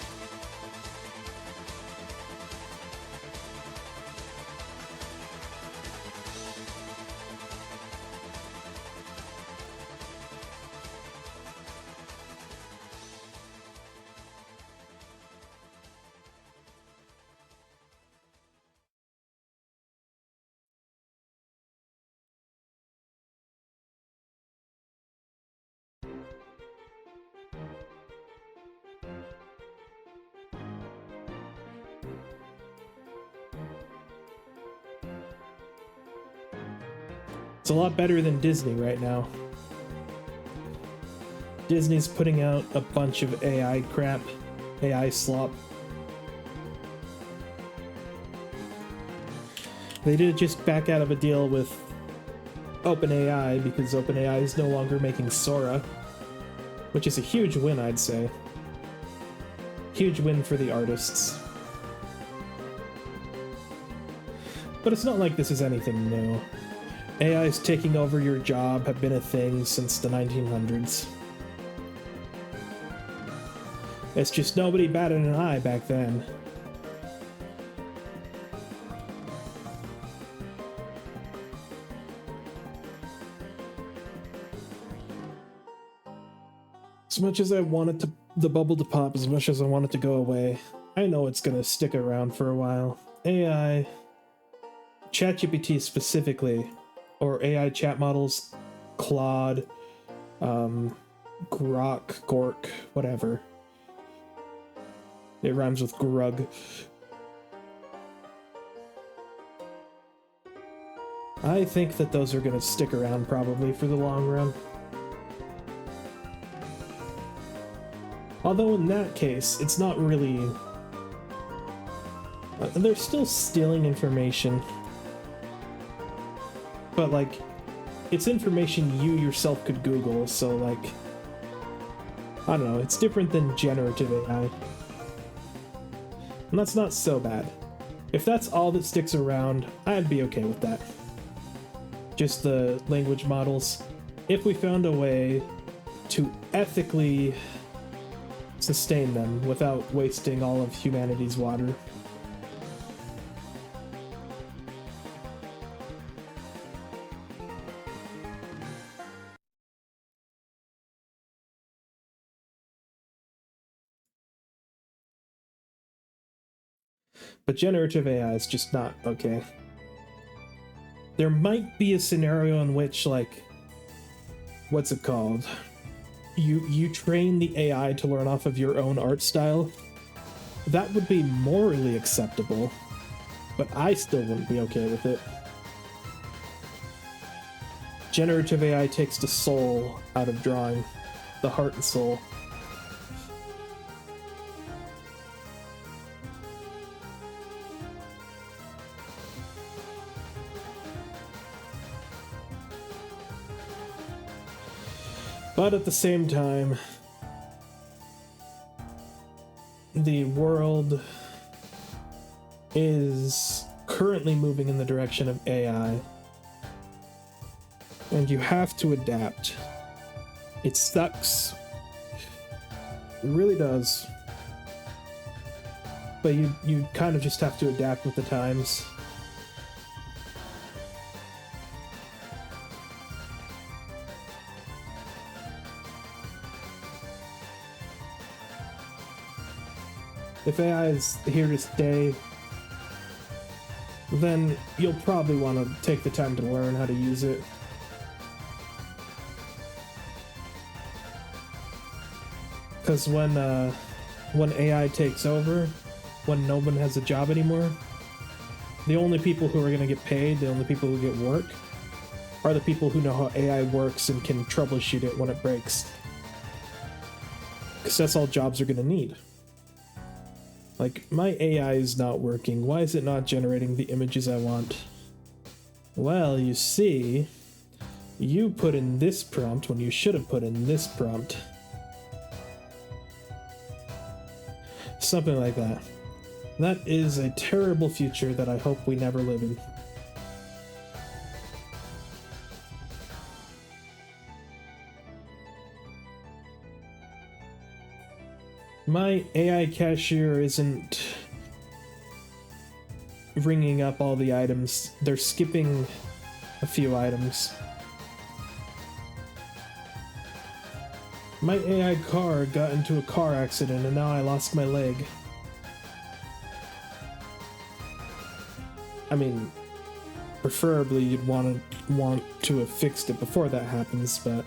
It's a lot better than Disney right now. Disney's putting out a bunch of AI crap, AI slop. They did just back out of a deal with OpenAI because OpenAI is no longer making Sora, which is a huge win, I'd say. Huge win for the artists. But it's not like this is anything new. AIs taking over your job have been a thing since the 1900s. It's just nobody batted an eye back then. As much as I wanted the bubble to pop, as much as I want it to go away, I know it's gonna stick around for a while. AI, ChatGPT specifically, or AI chat models, Claude, Grok, Gork, whatever. It rhymes with Grug. I think that those are going to stick around probably for the long run. Although in that case, it's not really... they're still stealing information. But, like, it's information you yourself could Google, so, like... I don't know, it's different than generative AI. And that's not so bad. If that's all that sticks around, I'd be okay with that. Just the language models. If we found a way to ethically sustain them without wasting all of humanity's water. But generative AI is just not okay. There might be a scenario in which, like, what's it called? You train the AI to learn off of your own art style. That would be morally acceptable, but I still wouldn't be okay with it. Generative AI takes the soul out of drawing, the heart and soul. But at the same time, the world is currently moving in the direction of AI. And you have to adapt. It sucks. It really does. But you kind of just have to adapt with the times. If AI is here to stay, then you'll probably want to take the time to learn how to use it. Because when AI takes over, when no one has a job anymore, the only people who are going to get paid, the only people who get work, are the people who know how AI works and can troubleshoot it when it breaks. Because that's all jobs are going to need. Like, my AI is not working. Why is it not generating the images I want? Well, you see, you put in this prompt when you should have put in this prompt. Something like that. That is a terrible future that I hope we never live in. My AI cashier isn't ringing up all the items. They're skipping a few items. My AI car got into a car accident and now I lost my leg. I mean, preferably you'd want to have fixed it before that happens, but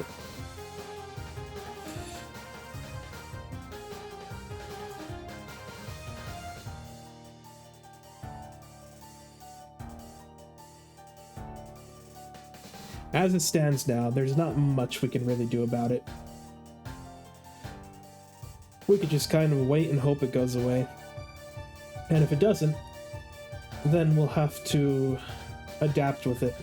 as it stands now, there's not much we can really do about it. We could just kind of wait and hope it goes away. And if it doesn't, then we'll have to adapt with it.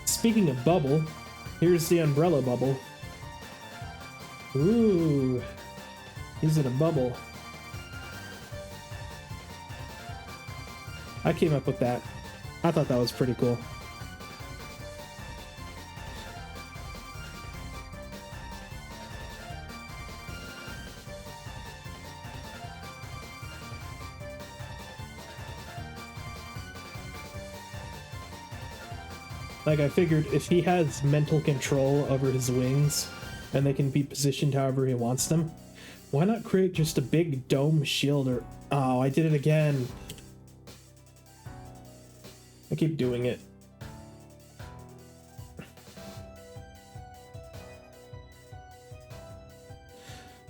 Speaking of bubble, here's the umbrella bubble. Ooh, he's in a bubble. I came up with that. I thought that was pretty cool. Like, I figured if he has mental control over his wings and they can be positioned however he wants them, why not create just a big dome shield or... Oh, I did it again. I keep doing it.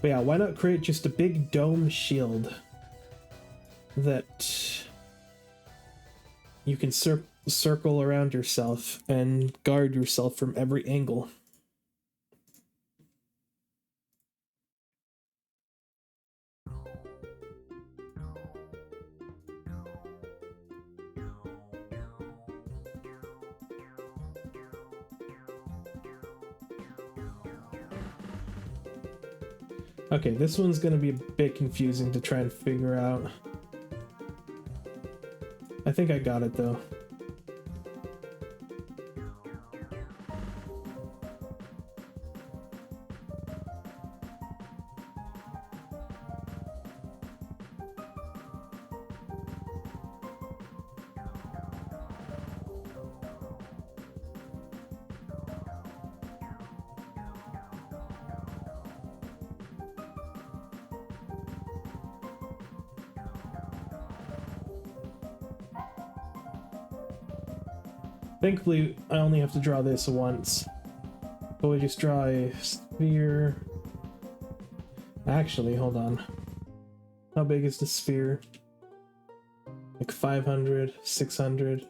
But yeah, why not create just a big dome shield that you can circle around yourself and guard yourself from every angle? Okay, this one's gonna be a bit confusing to try and figure out. I think I got it though. Thankfully, I only have to draw this once. But we just draw a sphere. Actually, hold on. How big is the sphere? Like 500, 600,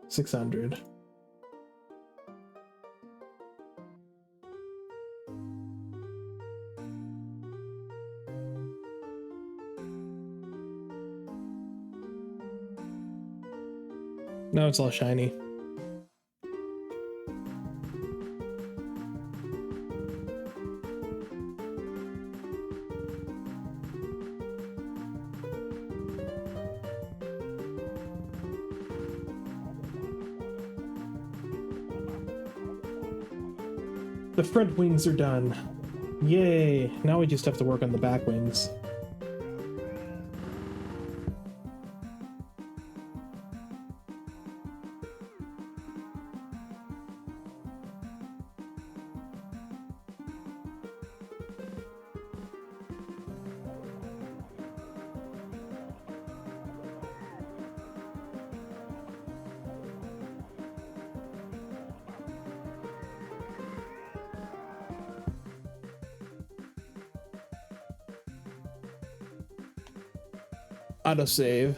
600. Now it's all shiny. The front wings are done. Yay! Now we just have to work on the back wings. Autosave.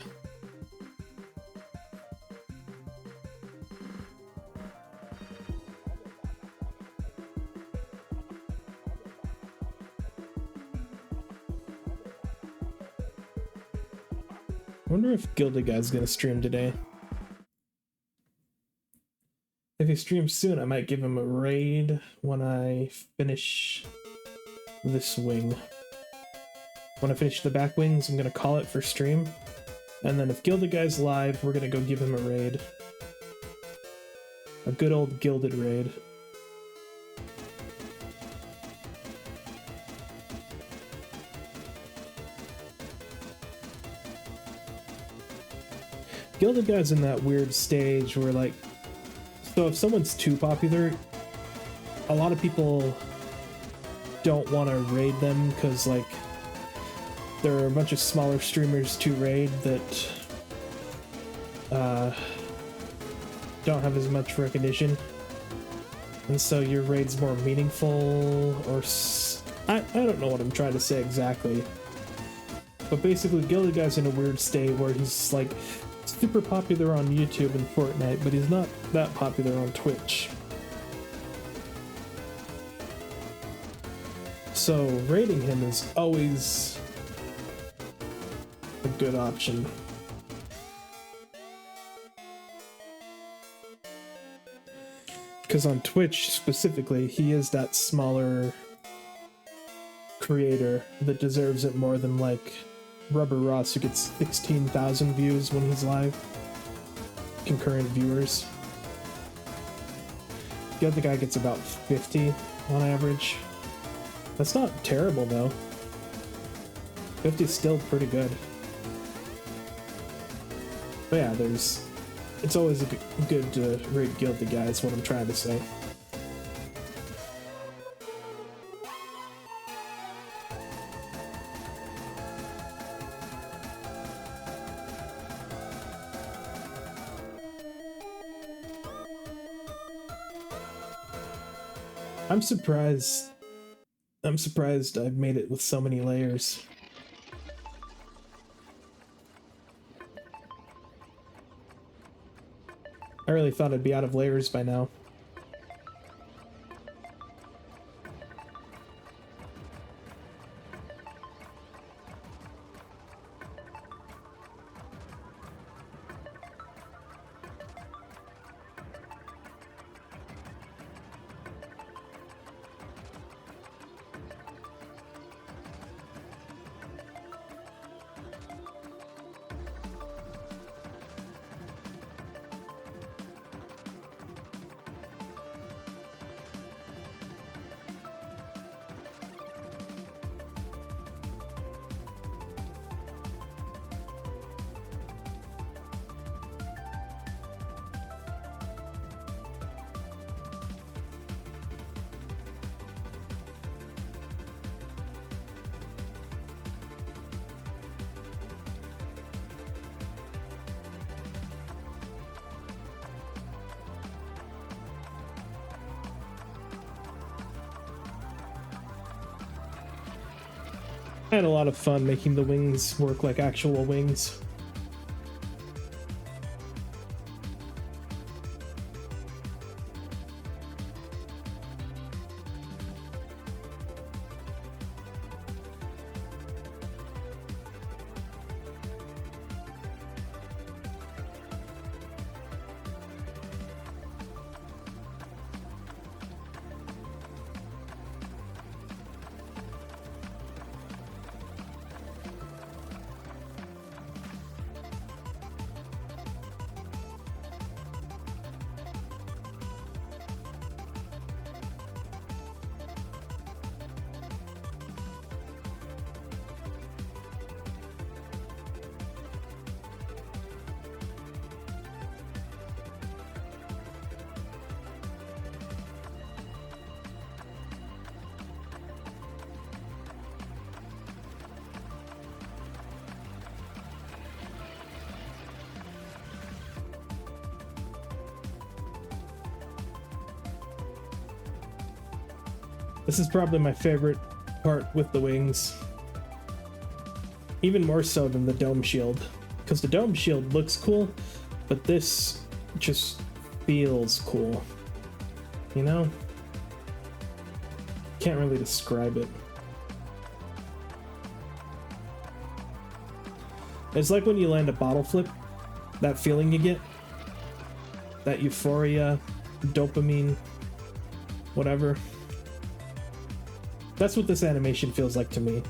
Wonder if Gilded Guy's gonna stream today. If he streams soon, I might give him a raid when I finish this wing. When I finish the back wings, I'm gonna call it for stream. And then if Gilded Guy's live, we're gonna go give him a raid. A good old Gilded raid. Gilded Guy's in that weird stage where, like, so if someone's too popular, a lot of people don't want to raid them because, like, there are a bunch of smaller streamers to raid that don't have as much recognition, and so your raid's more meaningful, or I don't know what I'm trying to say exactly, but basically Gilded Guy's in a weird state where he's like super popular on YouTube and Fortnite, but he's not that popular on Twitch. So raiding him is always a good option. Because on Twitch specifically, he is that smaller creator that deserves it more than, like, Rubber Ross, who gets 16,000 views when he's live. Concurrent viewers. The other guy gets about 50 on average. That's not terrible, though. 50 is still pretty good. But yeah, it's always good to rate Gilded Guy, is what I'm trying to say. I'm surprised I've made it with so many layers. I really thought I'd be out of layers by now. I had a lot of fun making the wings work like actual wings. This is probably my favorite part with the wings. Even more so than the dome shield. Because the dome shield looks cool, but this just feels cool. You know? Can't really describe it. It's like when you land a bottle flip, that feeling you get, that euphoria, dopamine, whatever. That's what this animation feels like to me.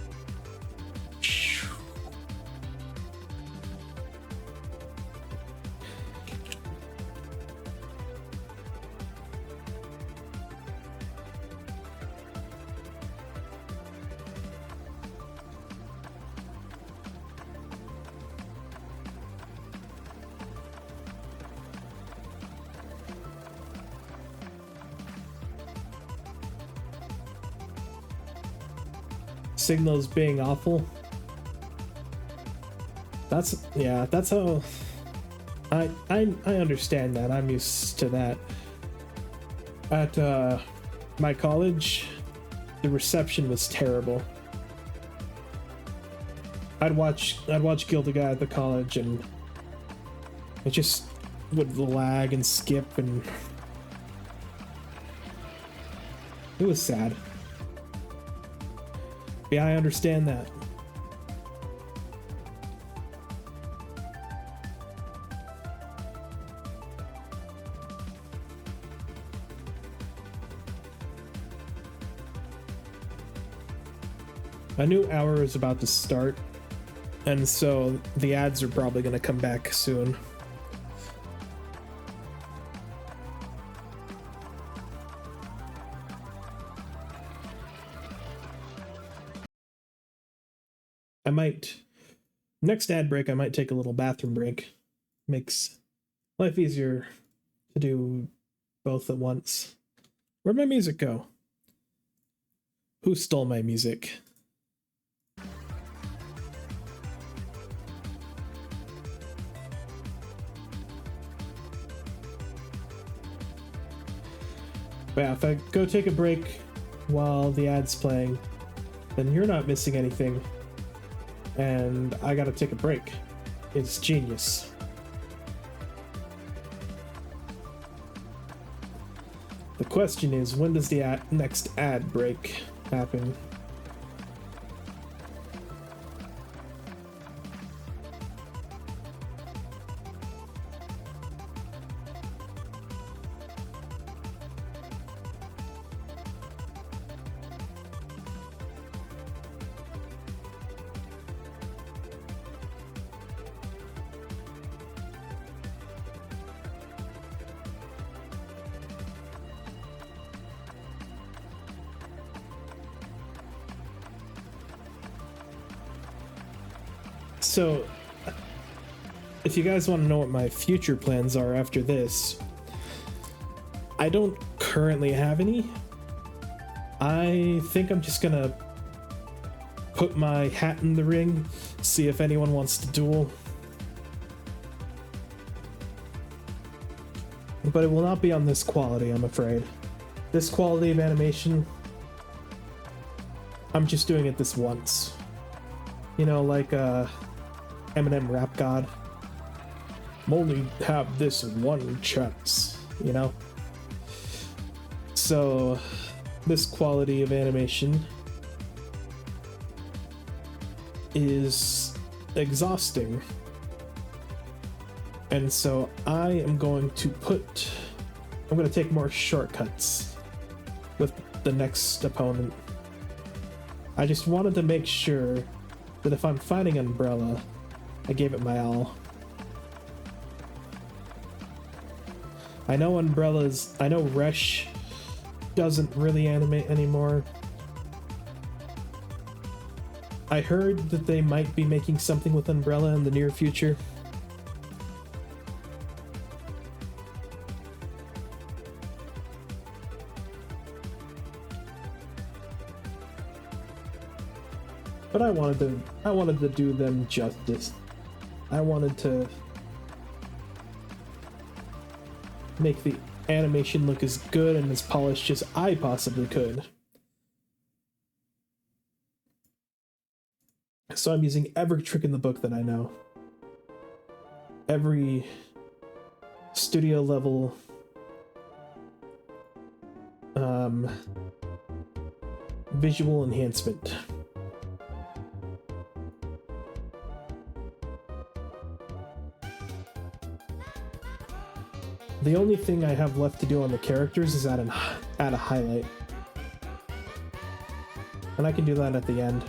Signals being awful. That's how I understand that. I'm used to that. At my college, the reception was terrible. I'd watch Gildaga at the college, and it just would lag and skip, and it was sad. Yeah, I understand that. A new hour is about to start, and so the ads are probably going to come back soon. I might, next ad break, I might take a little bathroom break. Makes life easier to do both at once. Where'd my music go? Who stole my music? But yeah, if I go take a break while the ad's playing, then you're not missing anything. And I gotta take a break. It's genius. The question is, when does the next ad break happen? So, if you guys want to know what my future plans are after this, I don't currently have any. I think I'm just gonna put my hat in the ring, see if anyone wants to duel. But it will not be on this quality, I'm afraid. This quality of animation, I'm just doing it this once. You know, like Eminem Rap God. I'm only have this one chance, you know? So, this quality of animation is exhausting. And so I am going to take more shortcuts with the next opponent. I just wanted to make sure that if I'm fighting Umbrella, I gave it my all. I know Resh doesn't really animate anymore. I heard that they might be making something with Umbrella in the near future. But I wanted to do them justice. I wanted to make the animation look as good and as polished as I possibly could. So I'm using every trick in the book that I know. Every studio level visual enhancement. The only thing I have left to do on the characters is add a highlight. And I can do that at the end.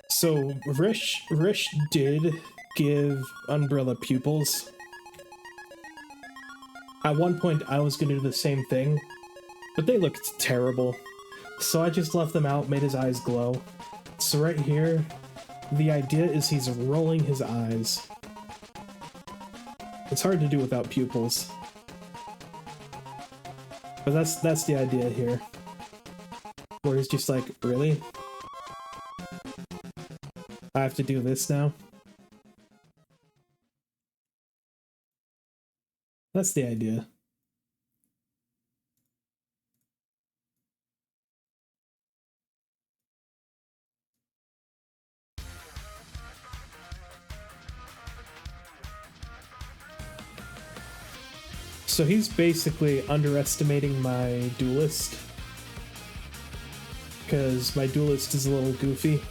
So Rish did give Umbrella pupils. At one point I was gonna do the same thing, but they looked terrible. So I just left them out, made his eyes glow. So right here, the idea is he's rolling his eyes. It's hard to do without pupils. But that's the idea here. Where he's just like, really? I have to do this now? That's the idea. So he's basically underestimating my duelist. Because my duelist is a little goofy.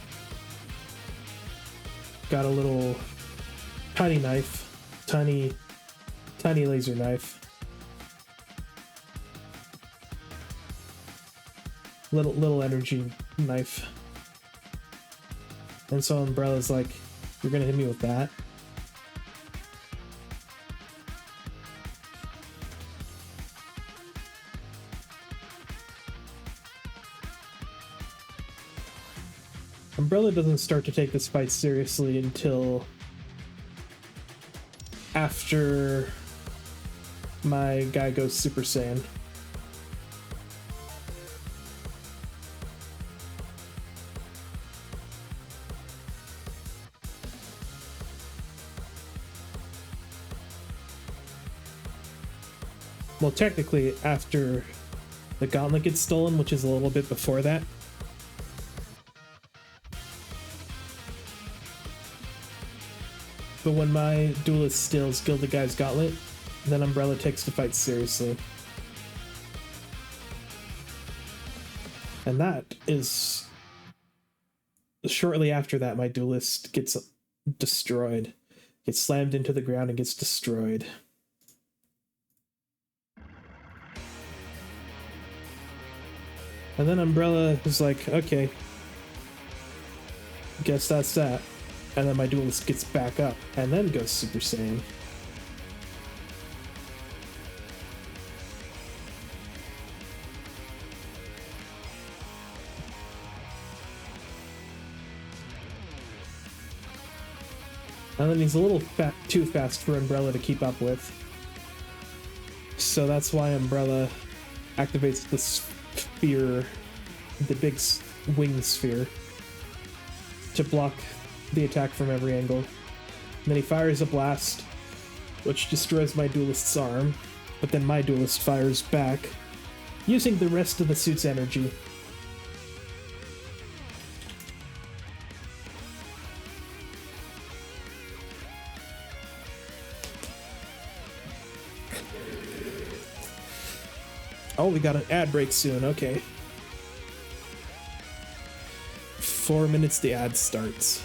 Got a little tiny knife. Tiny laser knife. Little energy knife. And so Umbrella's like, you're gonna hit me with that? Umbrella doesn't start to take this fight seriously until after my guy goes Super Saiyan. Well, technically after the gauntlet gets stolen, which is a little bit before that. But when my duelist steals Gil'dagai's gauntlet, then Umbrella takes the fight seriously. And that is... shortly after that, my duelist gets destroyed. Gets slammed into the ground and gets destroyed. And then Umbrella is like, okay, guess that's that. And then my duelist gets back up and then goes Super Saiyan. And then he's a little too fast for Umbrella to keep up with. So that's why Umbrella activates the sphere, the big wing sphere, to block the attack from every angle. then he fires a blast, which destroys my duelist's arm, but then my duelist fires back, using the rest of the suit's energy. Oh, we got an ad break soon, okay. 4 minutes, the ad starts.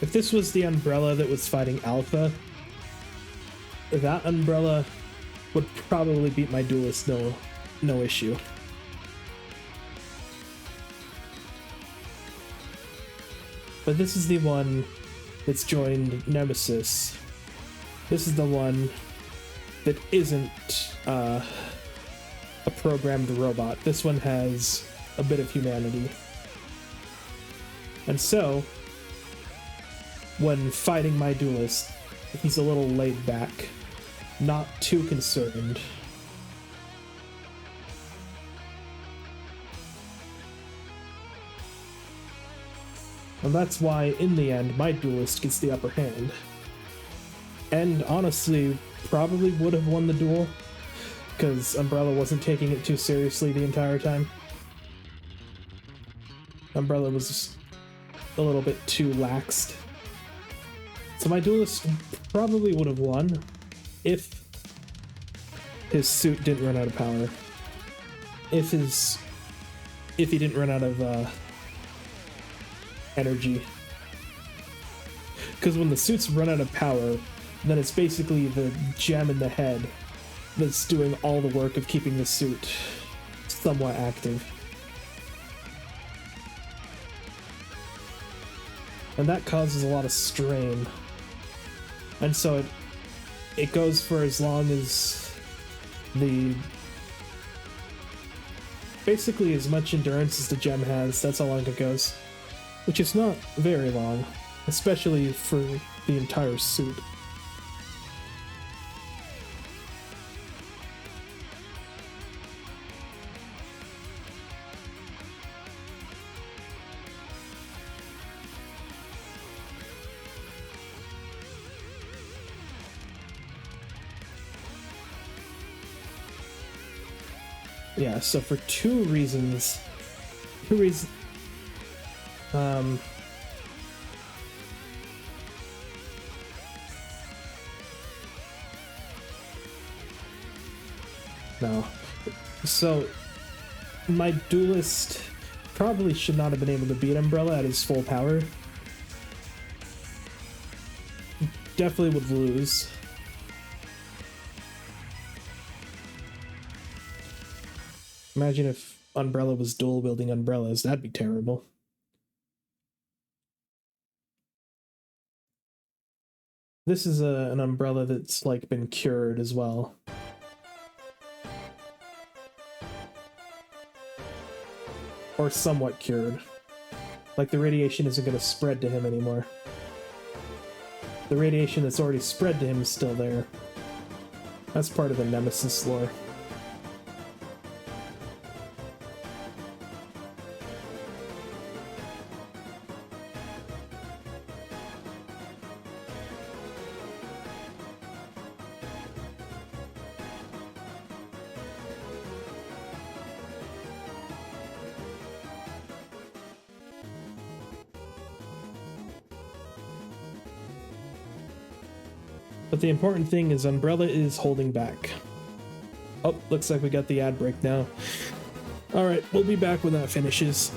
If this was the umbrella that was fighting Alpha, that umbrella would probably beat my duelist no issue. But this is the one that's joined Nemesis. This is the one that isn't a programmed robot. This one has a bit of humanity. And so, when fighting my duelist, he's a little laid back, not too concerned. And that's why, in the end, my duelist gets the upper hand. And honestly, probably would have won the duel, because Umbrella wasn't taking it too seriously the entire time. Umbrella was a little bit too laxed. So my duelist probably would have won if his suit didn't run out of power. If he didn't run out of energy. Because when the suits run out of power, then it's basically the gem in the head that's doing all the work of keeping the suit somewhat active. And that causes a lot of strain. And so it goes for as long as basically as much endurance as the gem has. That's how long it goes. Which is not very long, especially for the entire suit. Yeah, so for two reasons, no. So, my duelist probably should not have been able to beat Umbrella at his full power. Definitely would lose. Imagine if Umbrella was dual wielding umbrellas, that'd be terrible. This is an umbrella that's like been cured as well. Or somewhat cured. Like the radiation isn't going to spread to him anymore. The radiation that's already spread to him is still there. That's part of the Nemesis lore. But the important thing is Umbrella is holding back. Oh, looks like we got the ad break now. Alright, we'll be back when that finishes.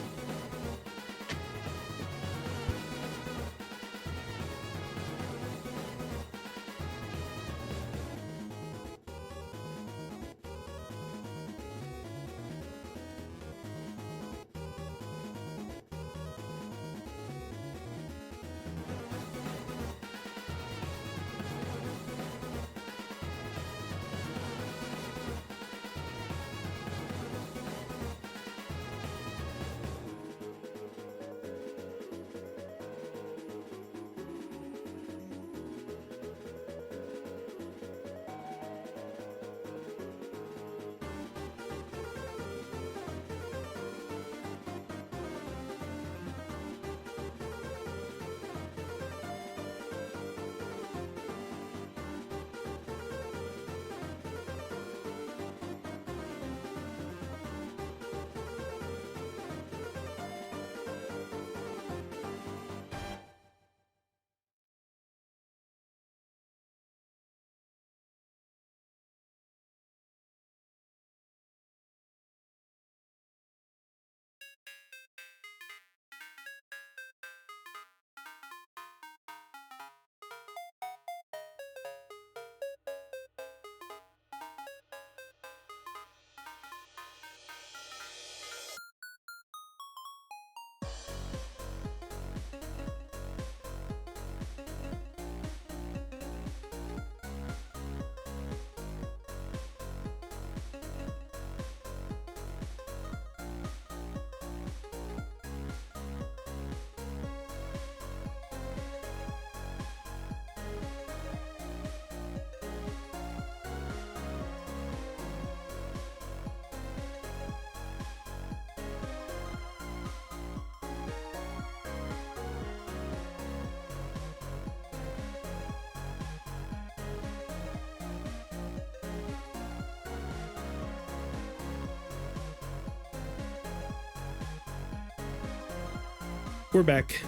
We're back.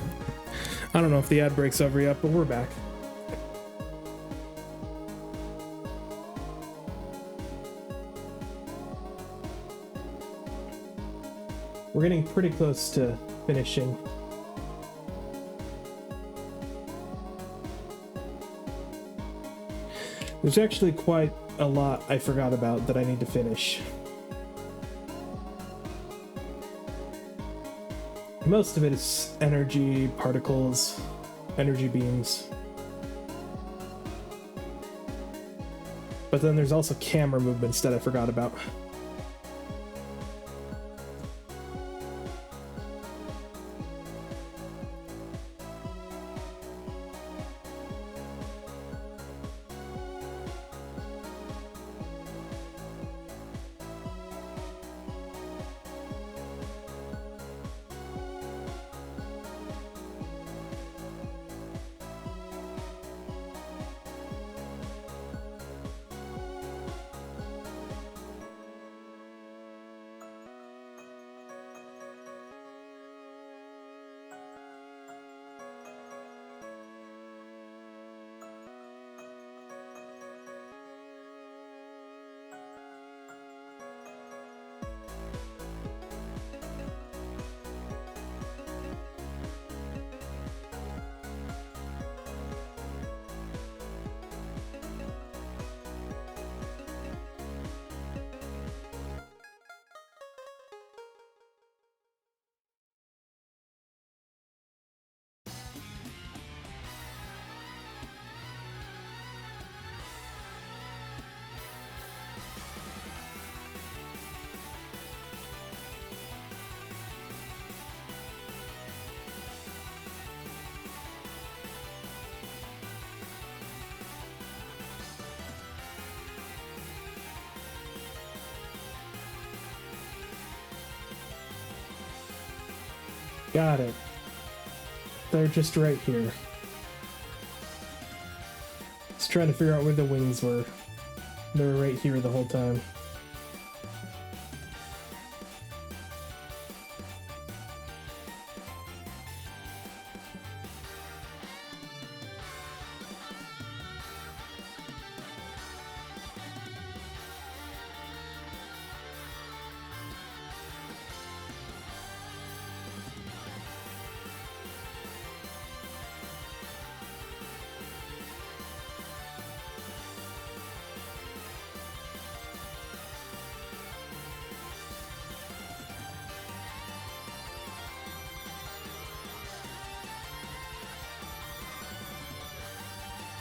I don't know if the ad break's over yet, but we're back. We're getting pretty close to finishing. There's actually quite a lot I forgot about that I need to finish. Most of it is energy particles, energy beams. But then there's also camera movements that I forgot about. Got it. They're just right here. Just trying to figure out where the wings were. They were right here the whole time.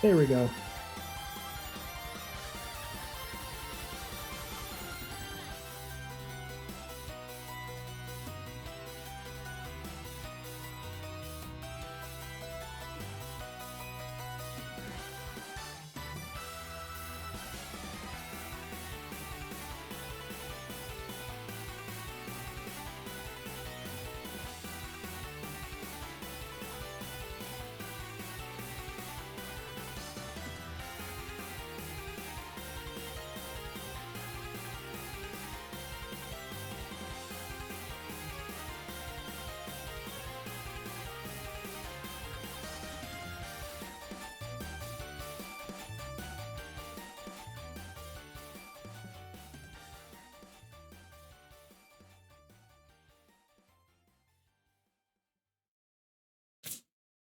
There we go.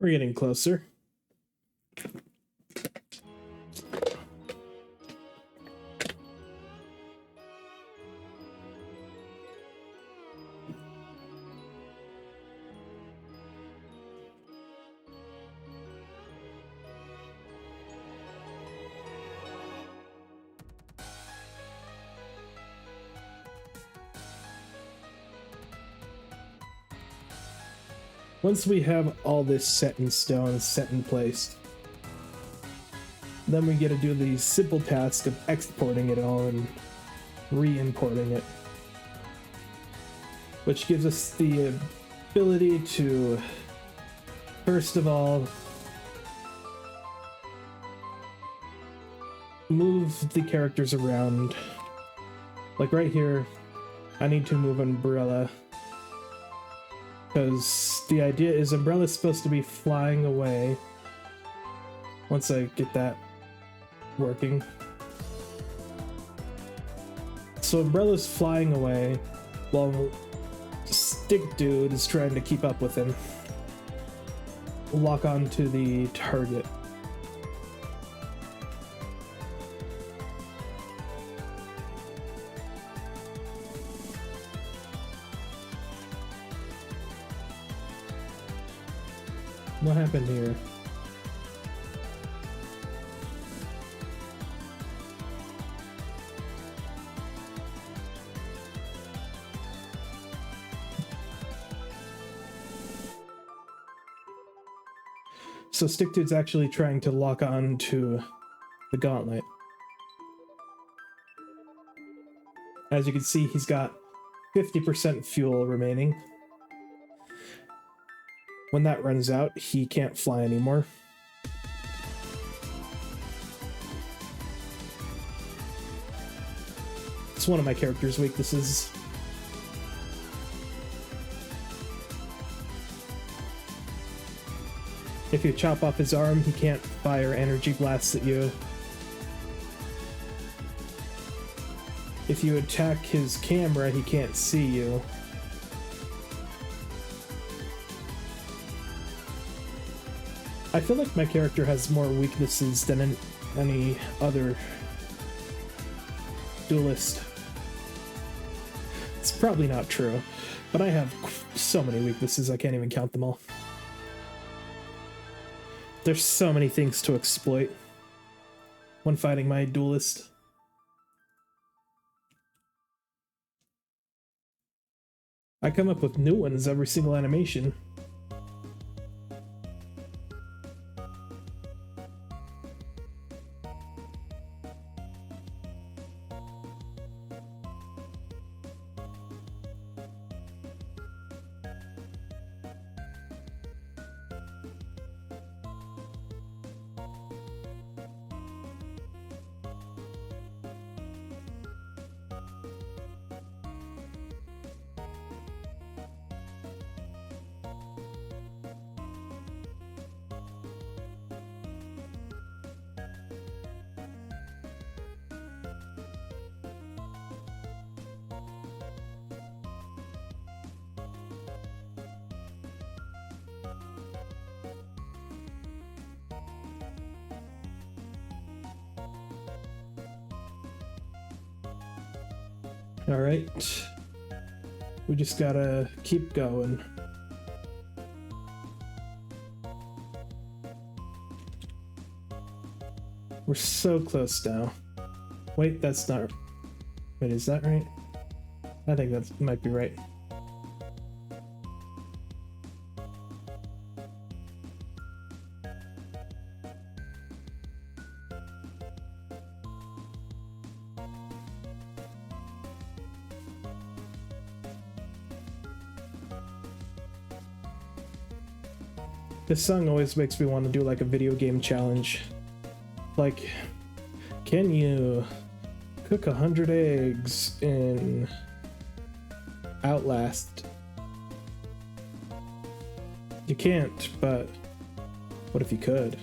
We're getting closer. Once we have all this set in stone, set in place, then we get to do the simple task of exporting it all and re-importing it, which gives us the ability to, first of all, move the characters around. Like right here, I need to move Umbrella because the idea is Umbrella's supposed to be flying away. Once I get that working. So Umbrella's flying away while Stick Dude is trying to keep up with him. Lock on to the target. What happened here? So Stick Dude's actually trying to lock on to the gauntlet. As you can see, he's got 50% fuel remaining. When that runs out, he can't fly anymore. It's one of my character's weaknesses. If you chop off his arm, he can't fire energy blasts at you. If you attack his camera, he can't see you. I feel like my character has more weaknesses than any other duelist. It's probably not true, but I have so many weaknesses I can't even count them all. There's so many things to exploit when fighting my duelist. I come up with new ones every single animation. Alright. We just gotta keep going. We're so close now. Wait, that's not... Wait, is that right? I think that might be right. This song always makes me want to do like a video game challenge. Like, can you cook 100 eggs in Outlast? You can't, but what if you could?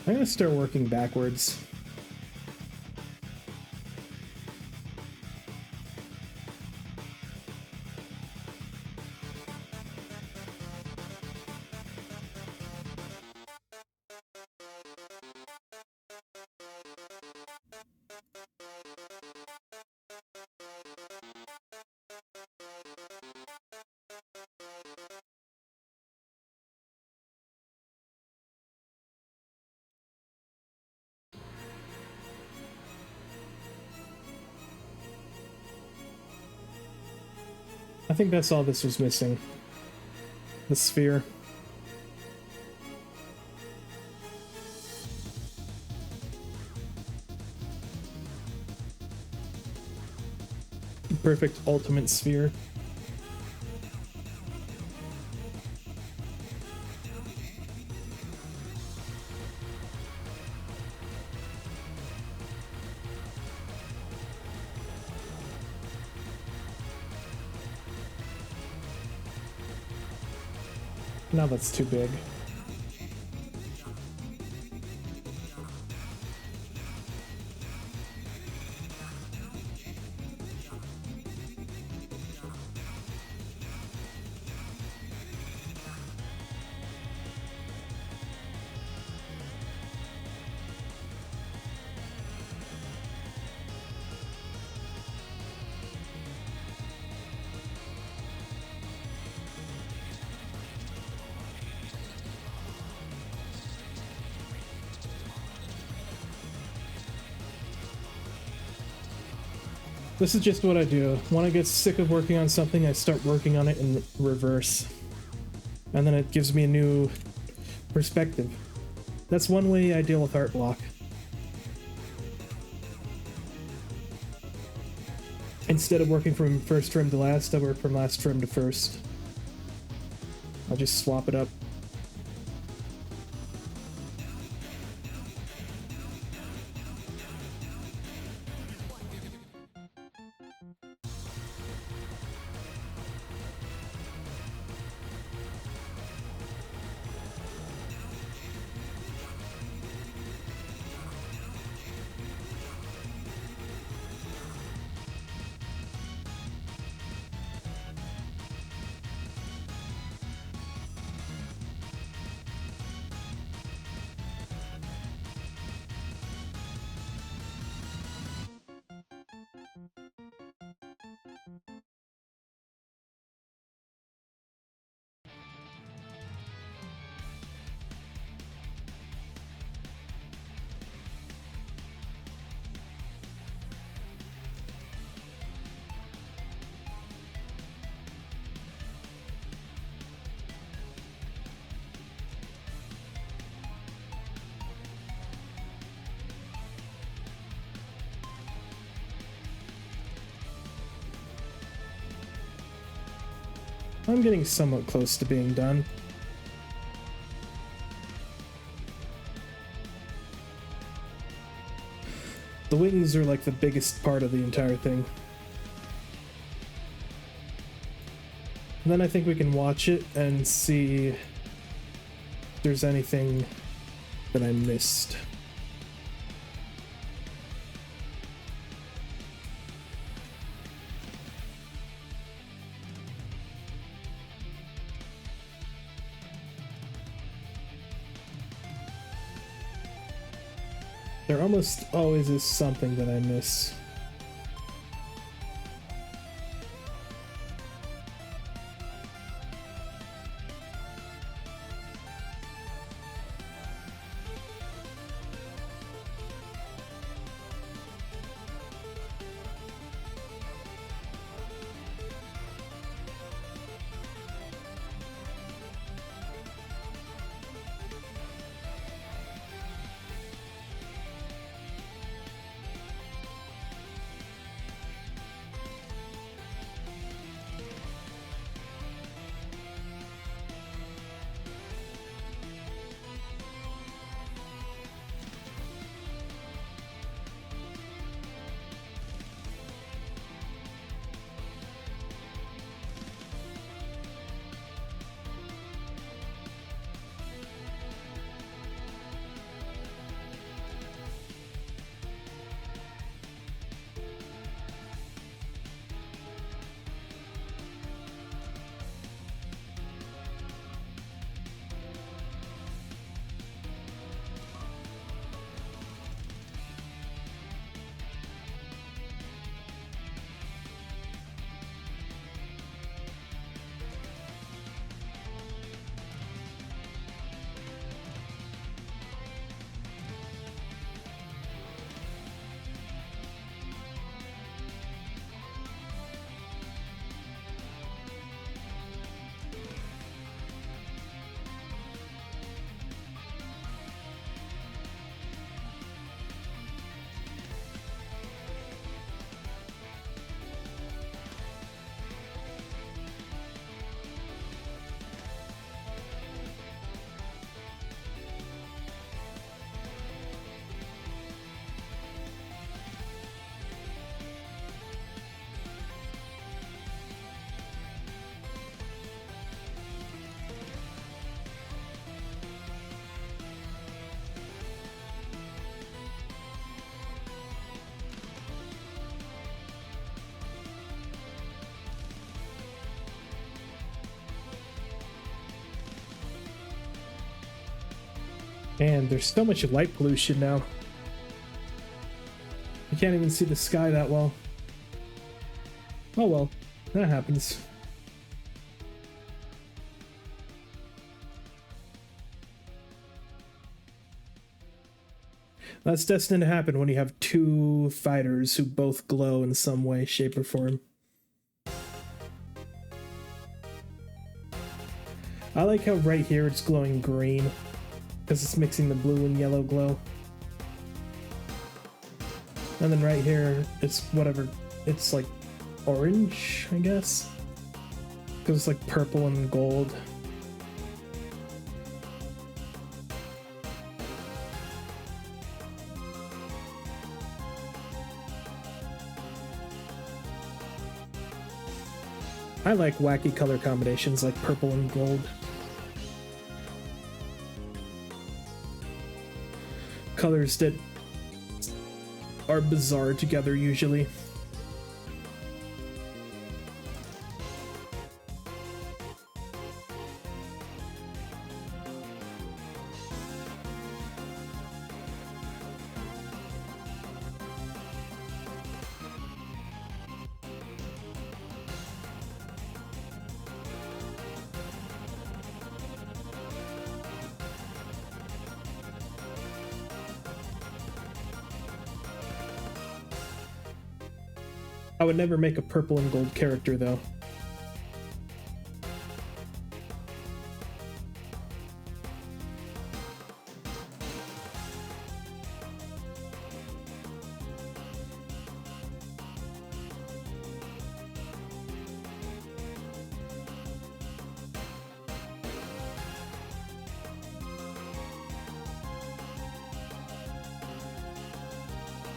I'm gonna start working backwards. I think that's all this was missing. The sphere. Perfect ultimate sphere. Now that's too big. This is just what I do. When I get sick of working on something, I start working on it in reverse. And then it gives me a new perspective. That's one way I deal with art block. Instead of working from first trim to last, I work from last trim to first. I'll just swap it up. I'm getting somewhat close to being done. The wings are like the biggest part of the entire thing. And then I think we can watch it and see if there's anything that I missed. There almost always is something that I miss. Man, there's so much light pollution now. You can't even see the sky that well. Oh well, that happens. That's destined to happen when you have two fighters who both glow in some way, shape, or form. I like how right here it's glowing green, because it's mixing the blue and yellow glow. And then right here, it's whatever, it's like orange, I guess? Because it's like purple and gold. I like wacky color combinations like purple and gold. Colors that are bizarre together usually. I would never make a purple and gold character, though.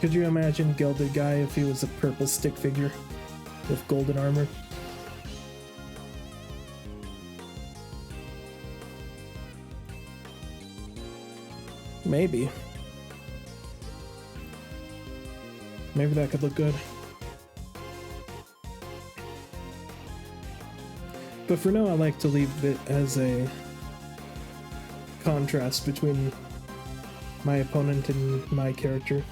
Could you imagine Gilded Guy if he was a purple stick figure with golden armor? Maybe. Maybe that could look good. But for now, I like to leave it as a contrast between my opponent and my character.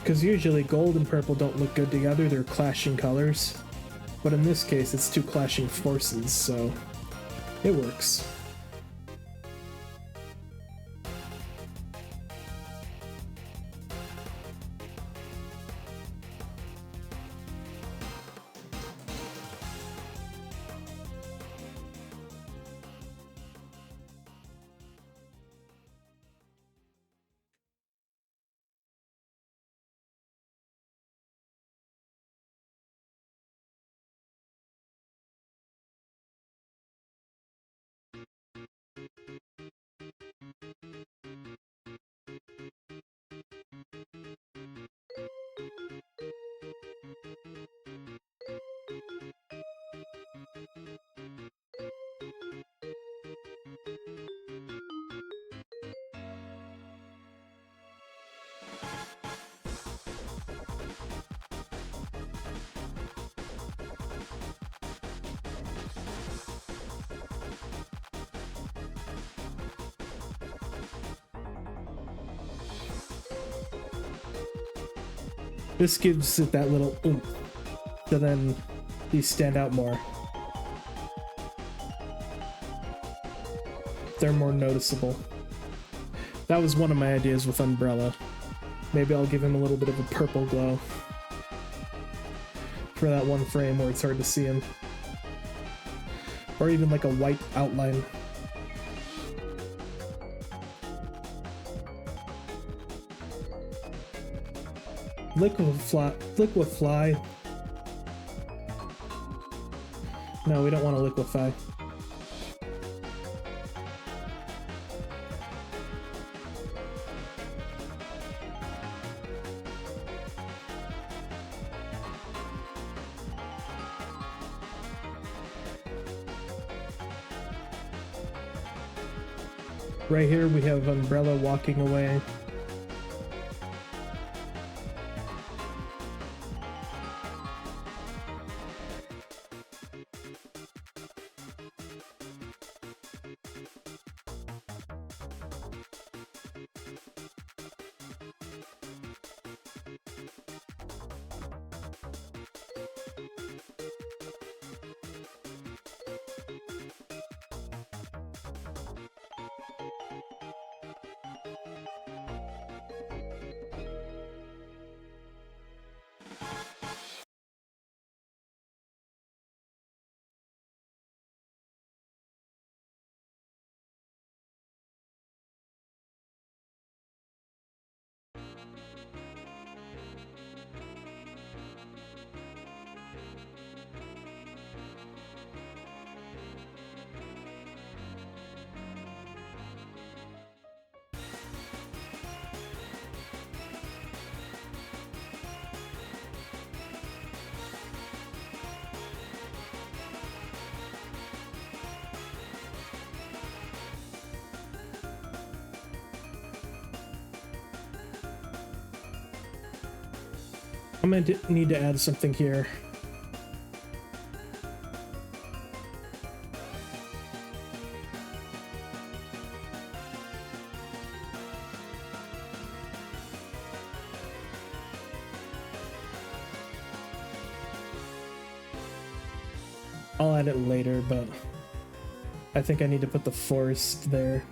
Because usually gold and purple don't look good together, they're clashing colors. But in this case, it's two clashing forces, so it works. This gives it that little oomph, so then these stand out more. They're more noticeable. That was one of my ideas with Umbrella. Maybe I'll give him a little bit of a purple glow for that one frame where it's hard to see him. Or even like a white outline. Liquefy. No, we don't want to liquefy. Right here we have Umbrella walking away. I'm gonna need to add something here. I'll add it later, but I think I need to put the forest there.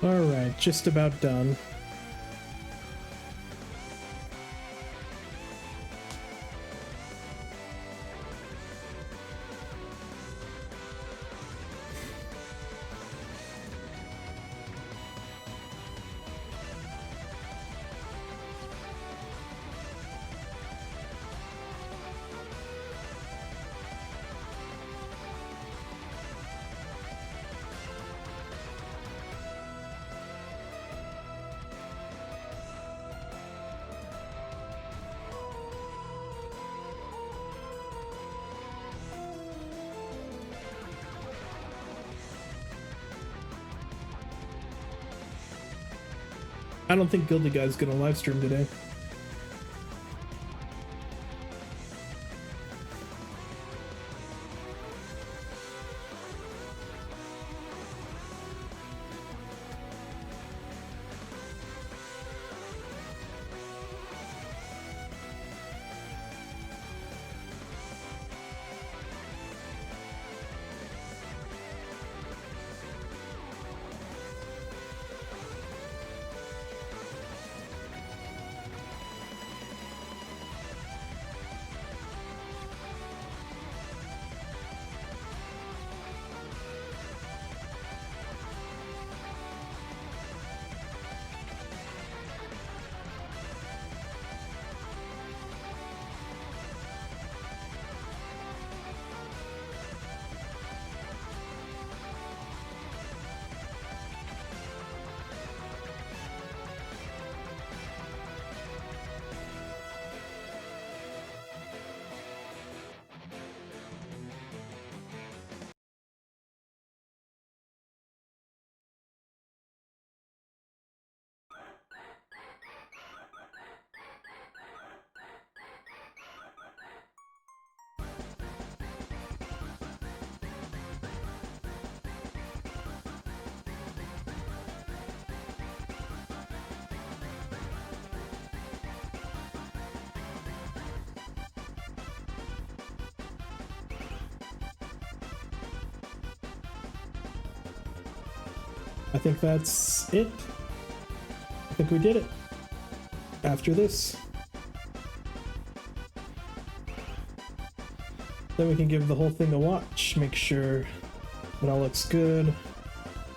Alright, just about done. I don't think Guilty Guy's gonna live stream today. I think that's it. I think we did it. After this. Then we can give the whole thing a watch, make sure it all looks good.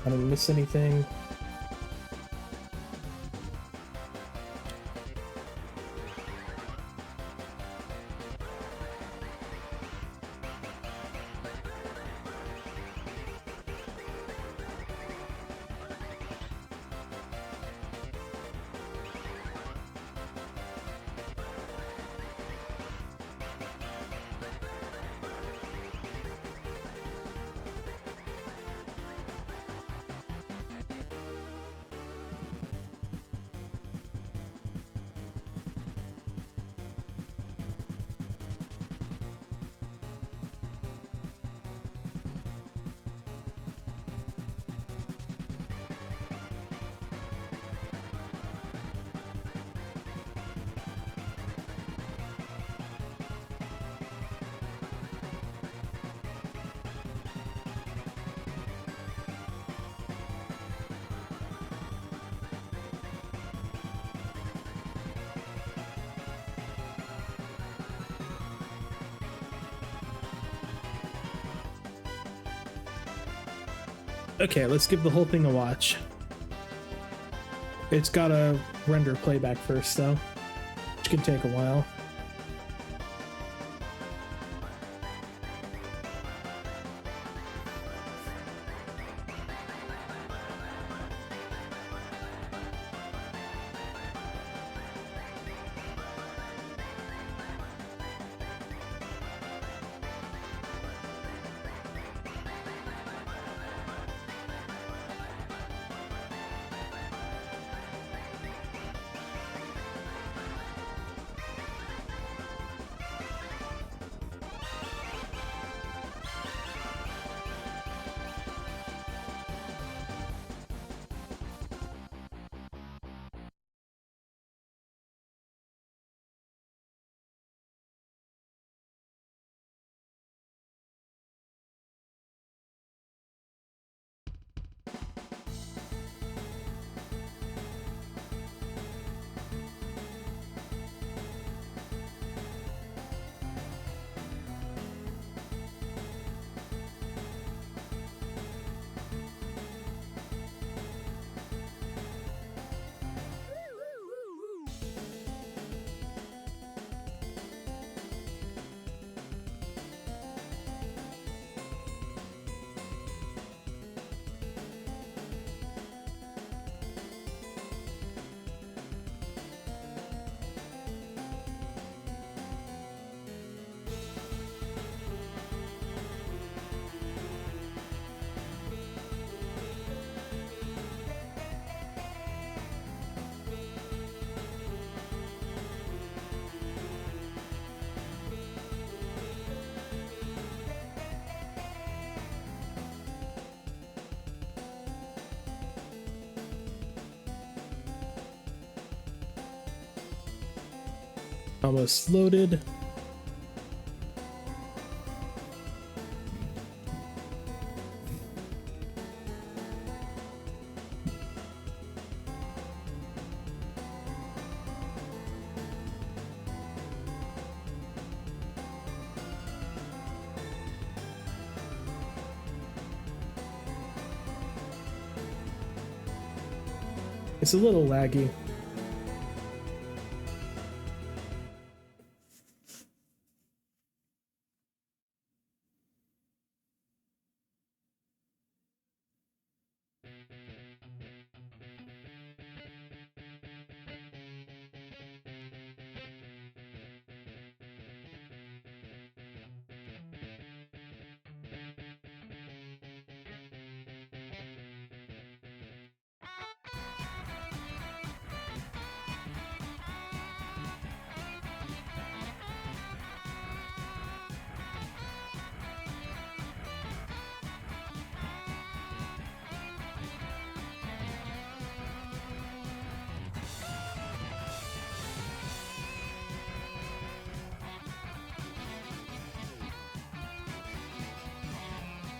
I don't miss anything. Okay, let's give the whole thing a watch. It's gotta render playback first, though, which can take a while. Almost loaded. It's a little laggy.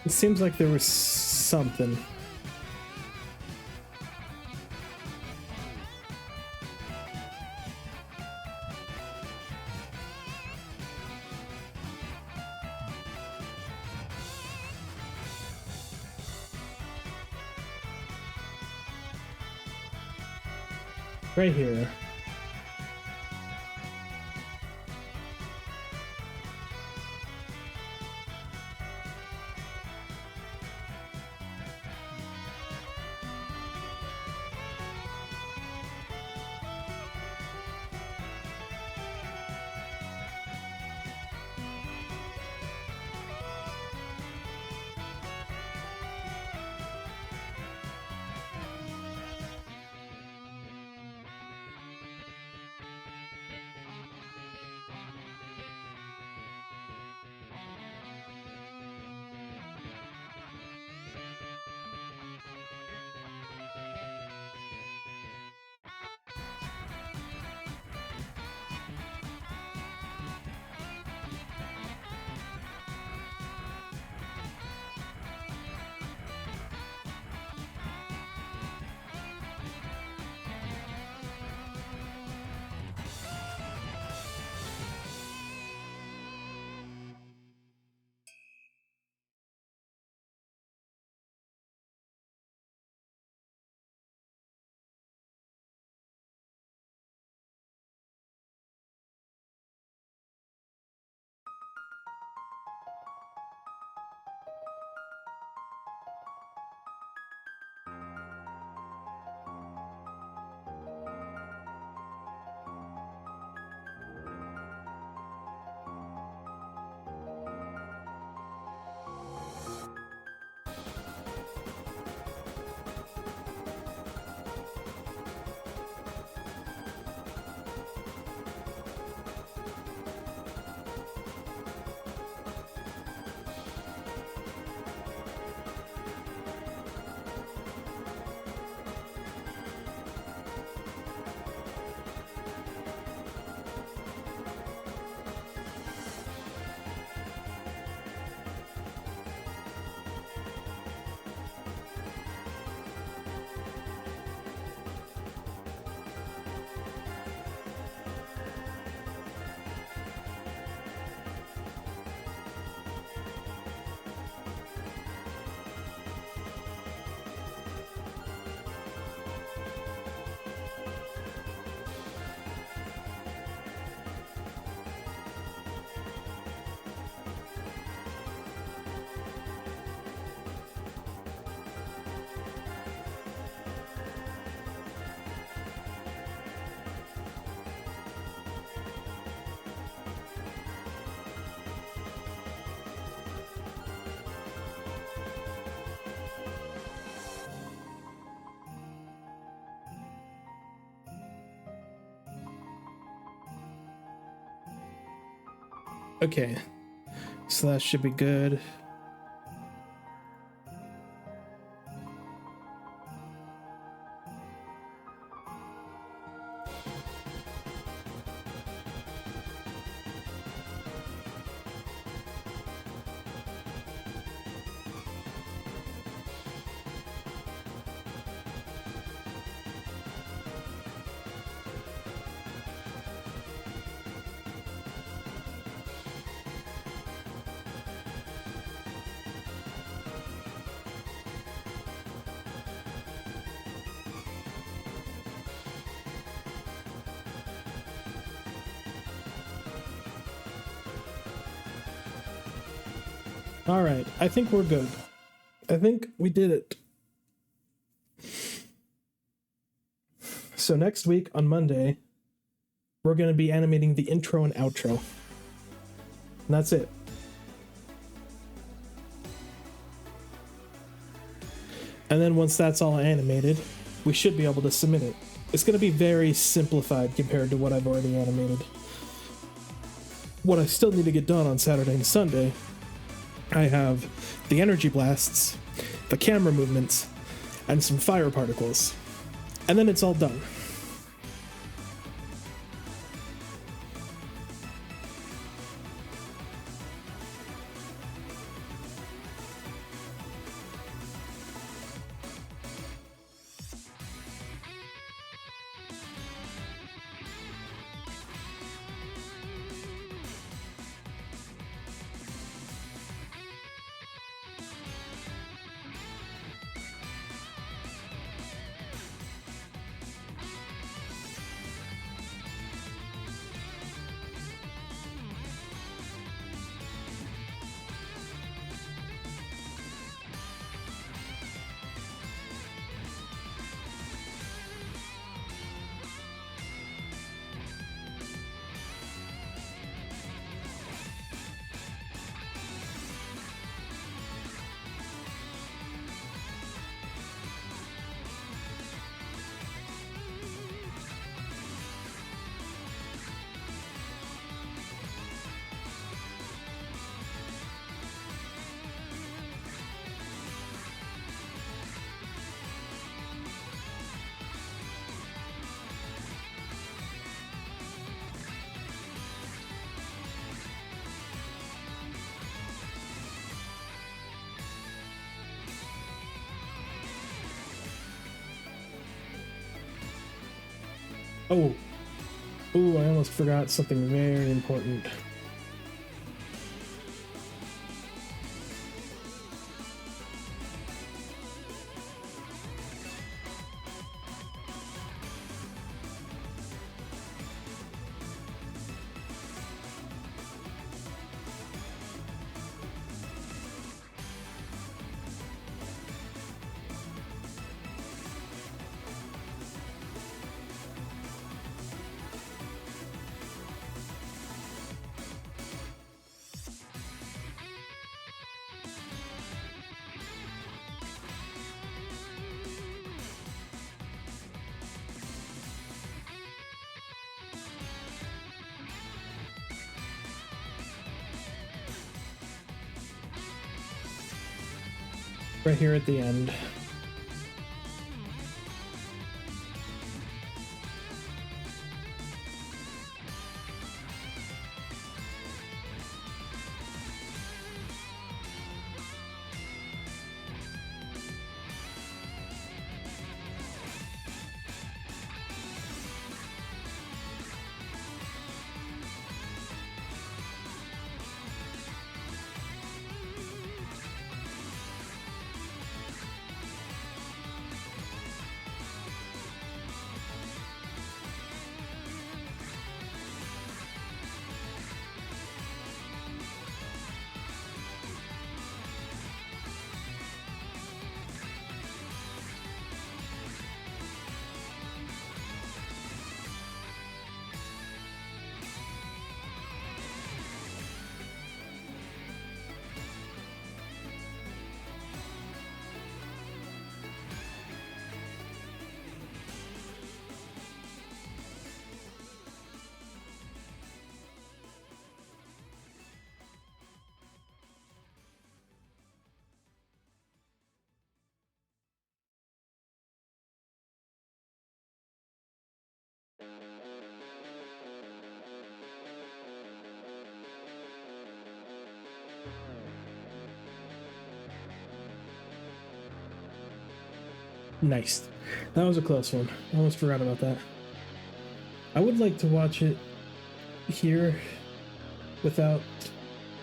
It seems like there was something. right here. Okay, so that should be good. All right, I think we're good. I think we did it. So next week on Monday, we're going to be animating the intro and outro. And that's it. And then once that's all animated, we should be able to submit it. It's going to be very simplified compared to what I've already animated. What I still need to get done on Saturday and Sunday, I have the energy blasts, the camera movements, and some fire particles. And then it's all done. Oh, ooh, I almost forgot something very important. Right here at the end. Nice. That was a close one. I almost forgot about that. I would like to watch it here without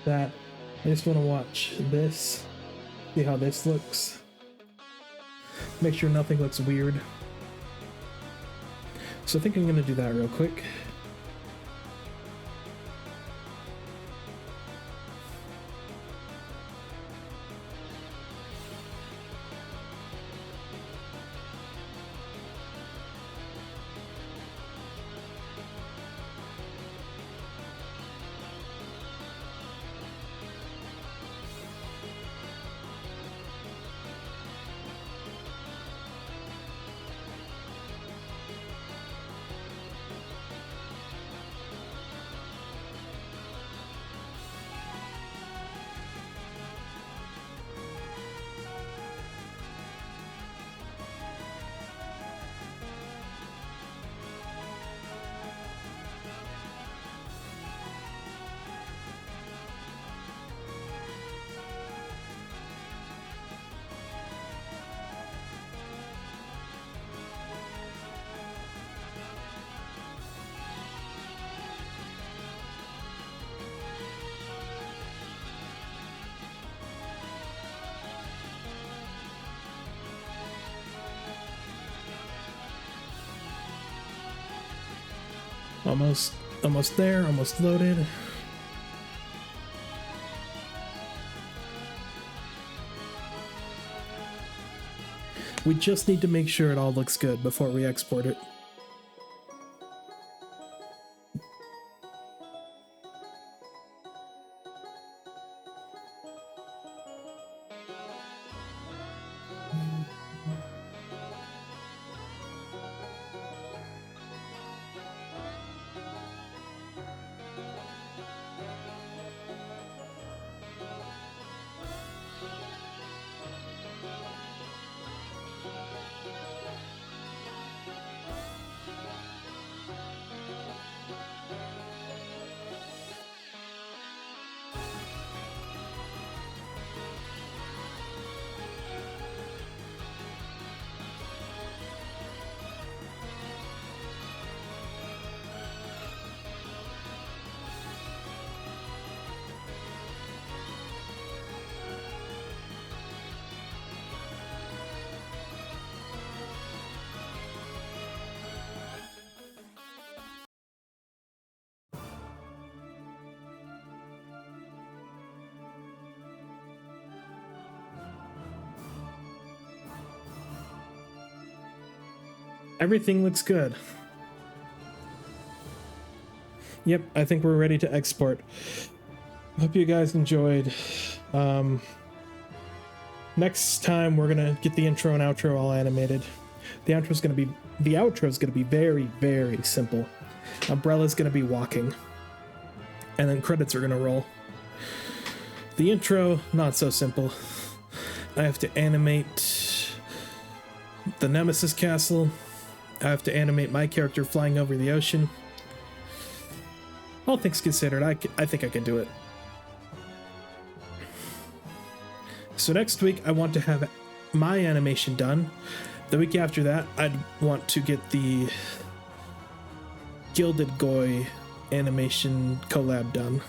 that. I just want to watch this, see how this looks. Make sure nothing looks weird. So I think I'm going to do that real quick. Almost there, almost loaded. We just need to make sure it all looks good before we export it. Everything looks good. Yep, I think we're ready to export. Hope you guys enjoyed. Next time we're gonna get the intro and outro all animated. The outro's gonna be very, very simple. Umbrella's gonna be walking, and then credits are gonna roll. The intro, not so simple. I have to animate the Nemesis Castle. I have to animate my character flying over the ocean. All things considered, I think I can do it. So next week, I want to have my animation done. The week after that, I'd want to get the Gilded Goy animation collab done.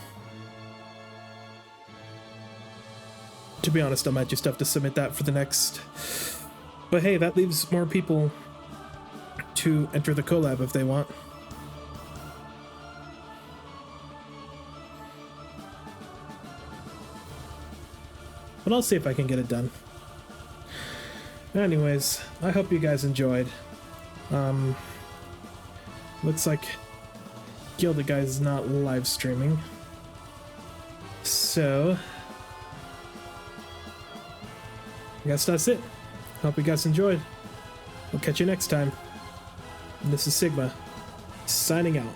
To be honest, I might just have to submit that for the next. But hey, that leaves more people to enter the collab if they want. But I'll see if I can get it done. Anyways, I hope you guys enjoyed. Looks like Gilded Guy's not live streaming. So I guess that's it. Hope you guys enjoyed. We'll catch you next time. And this is Sigma, signing out.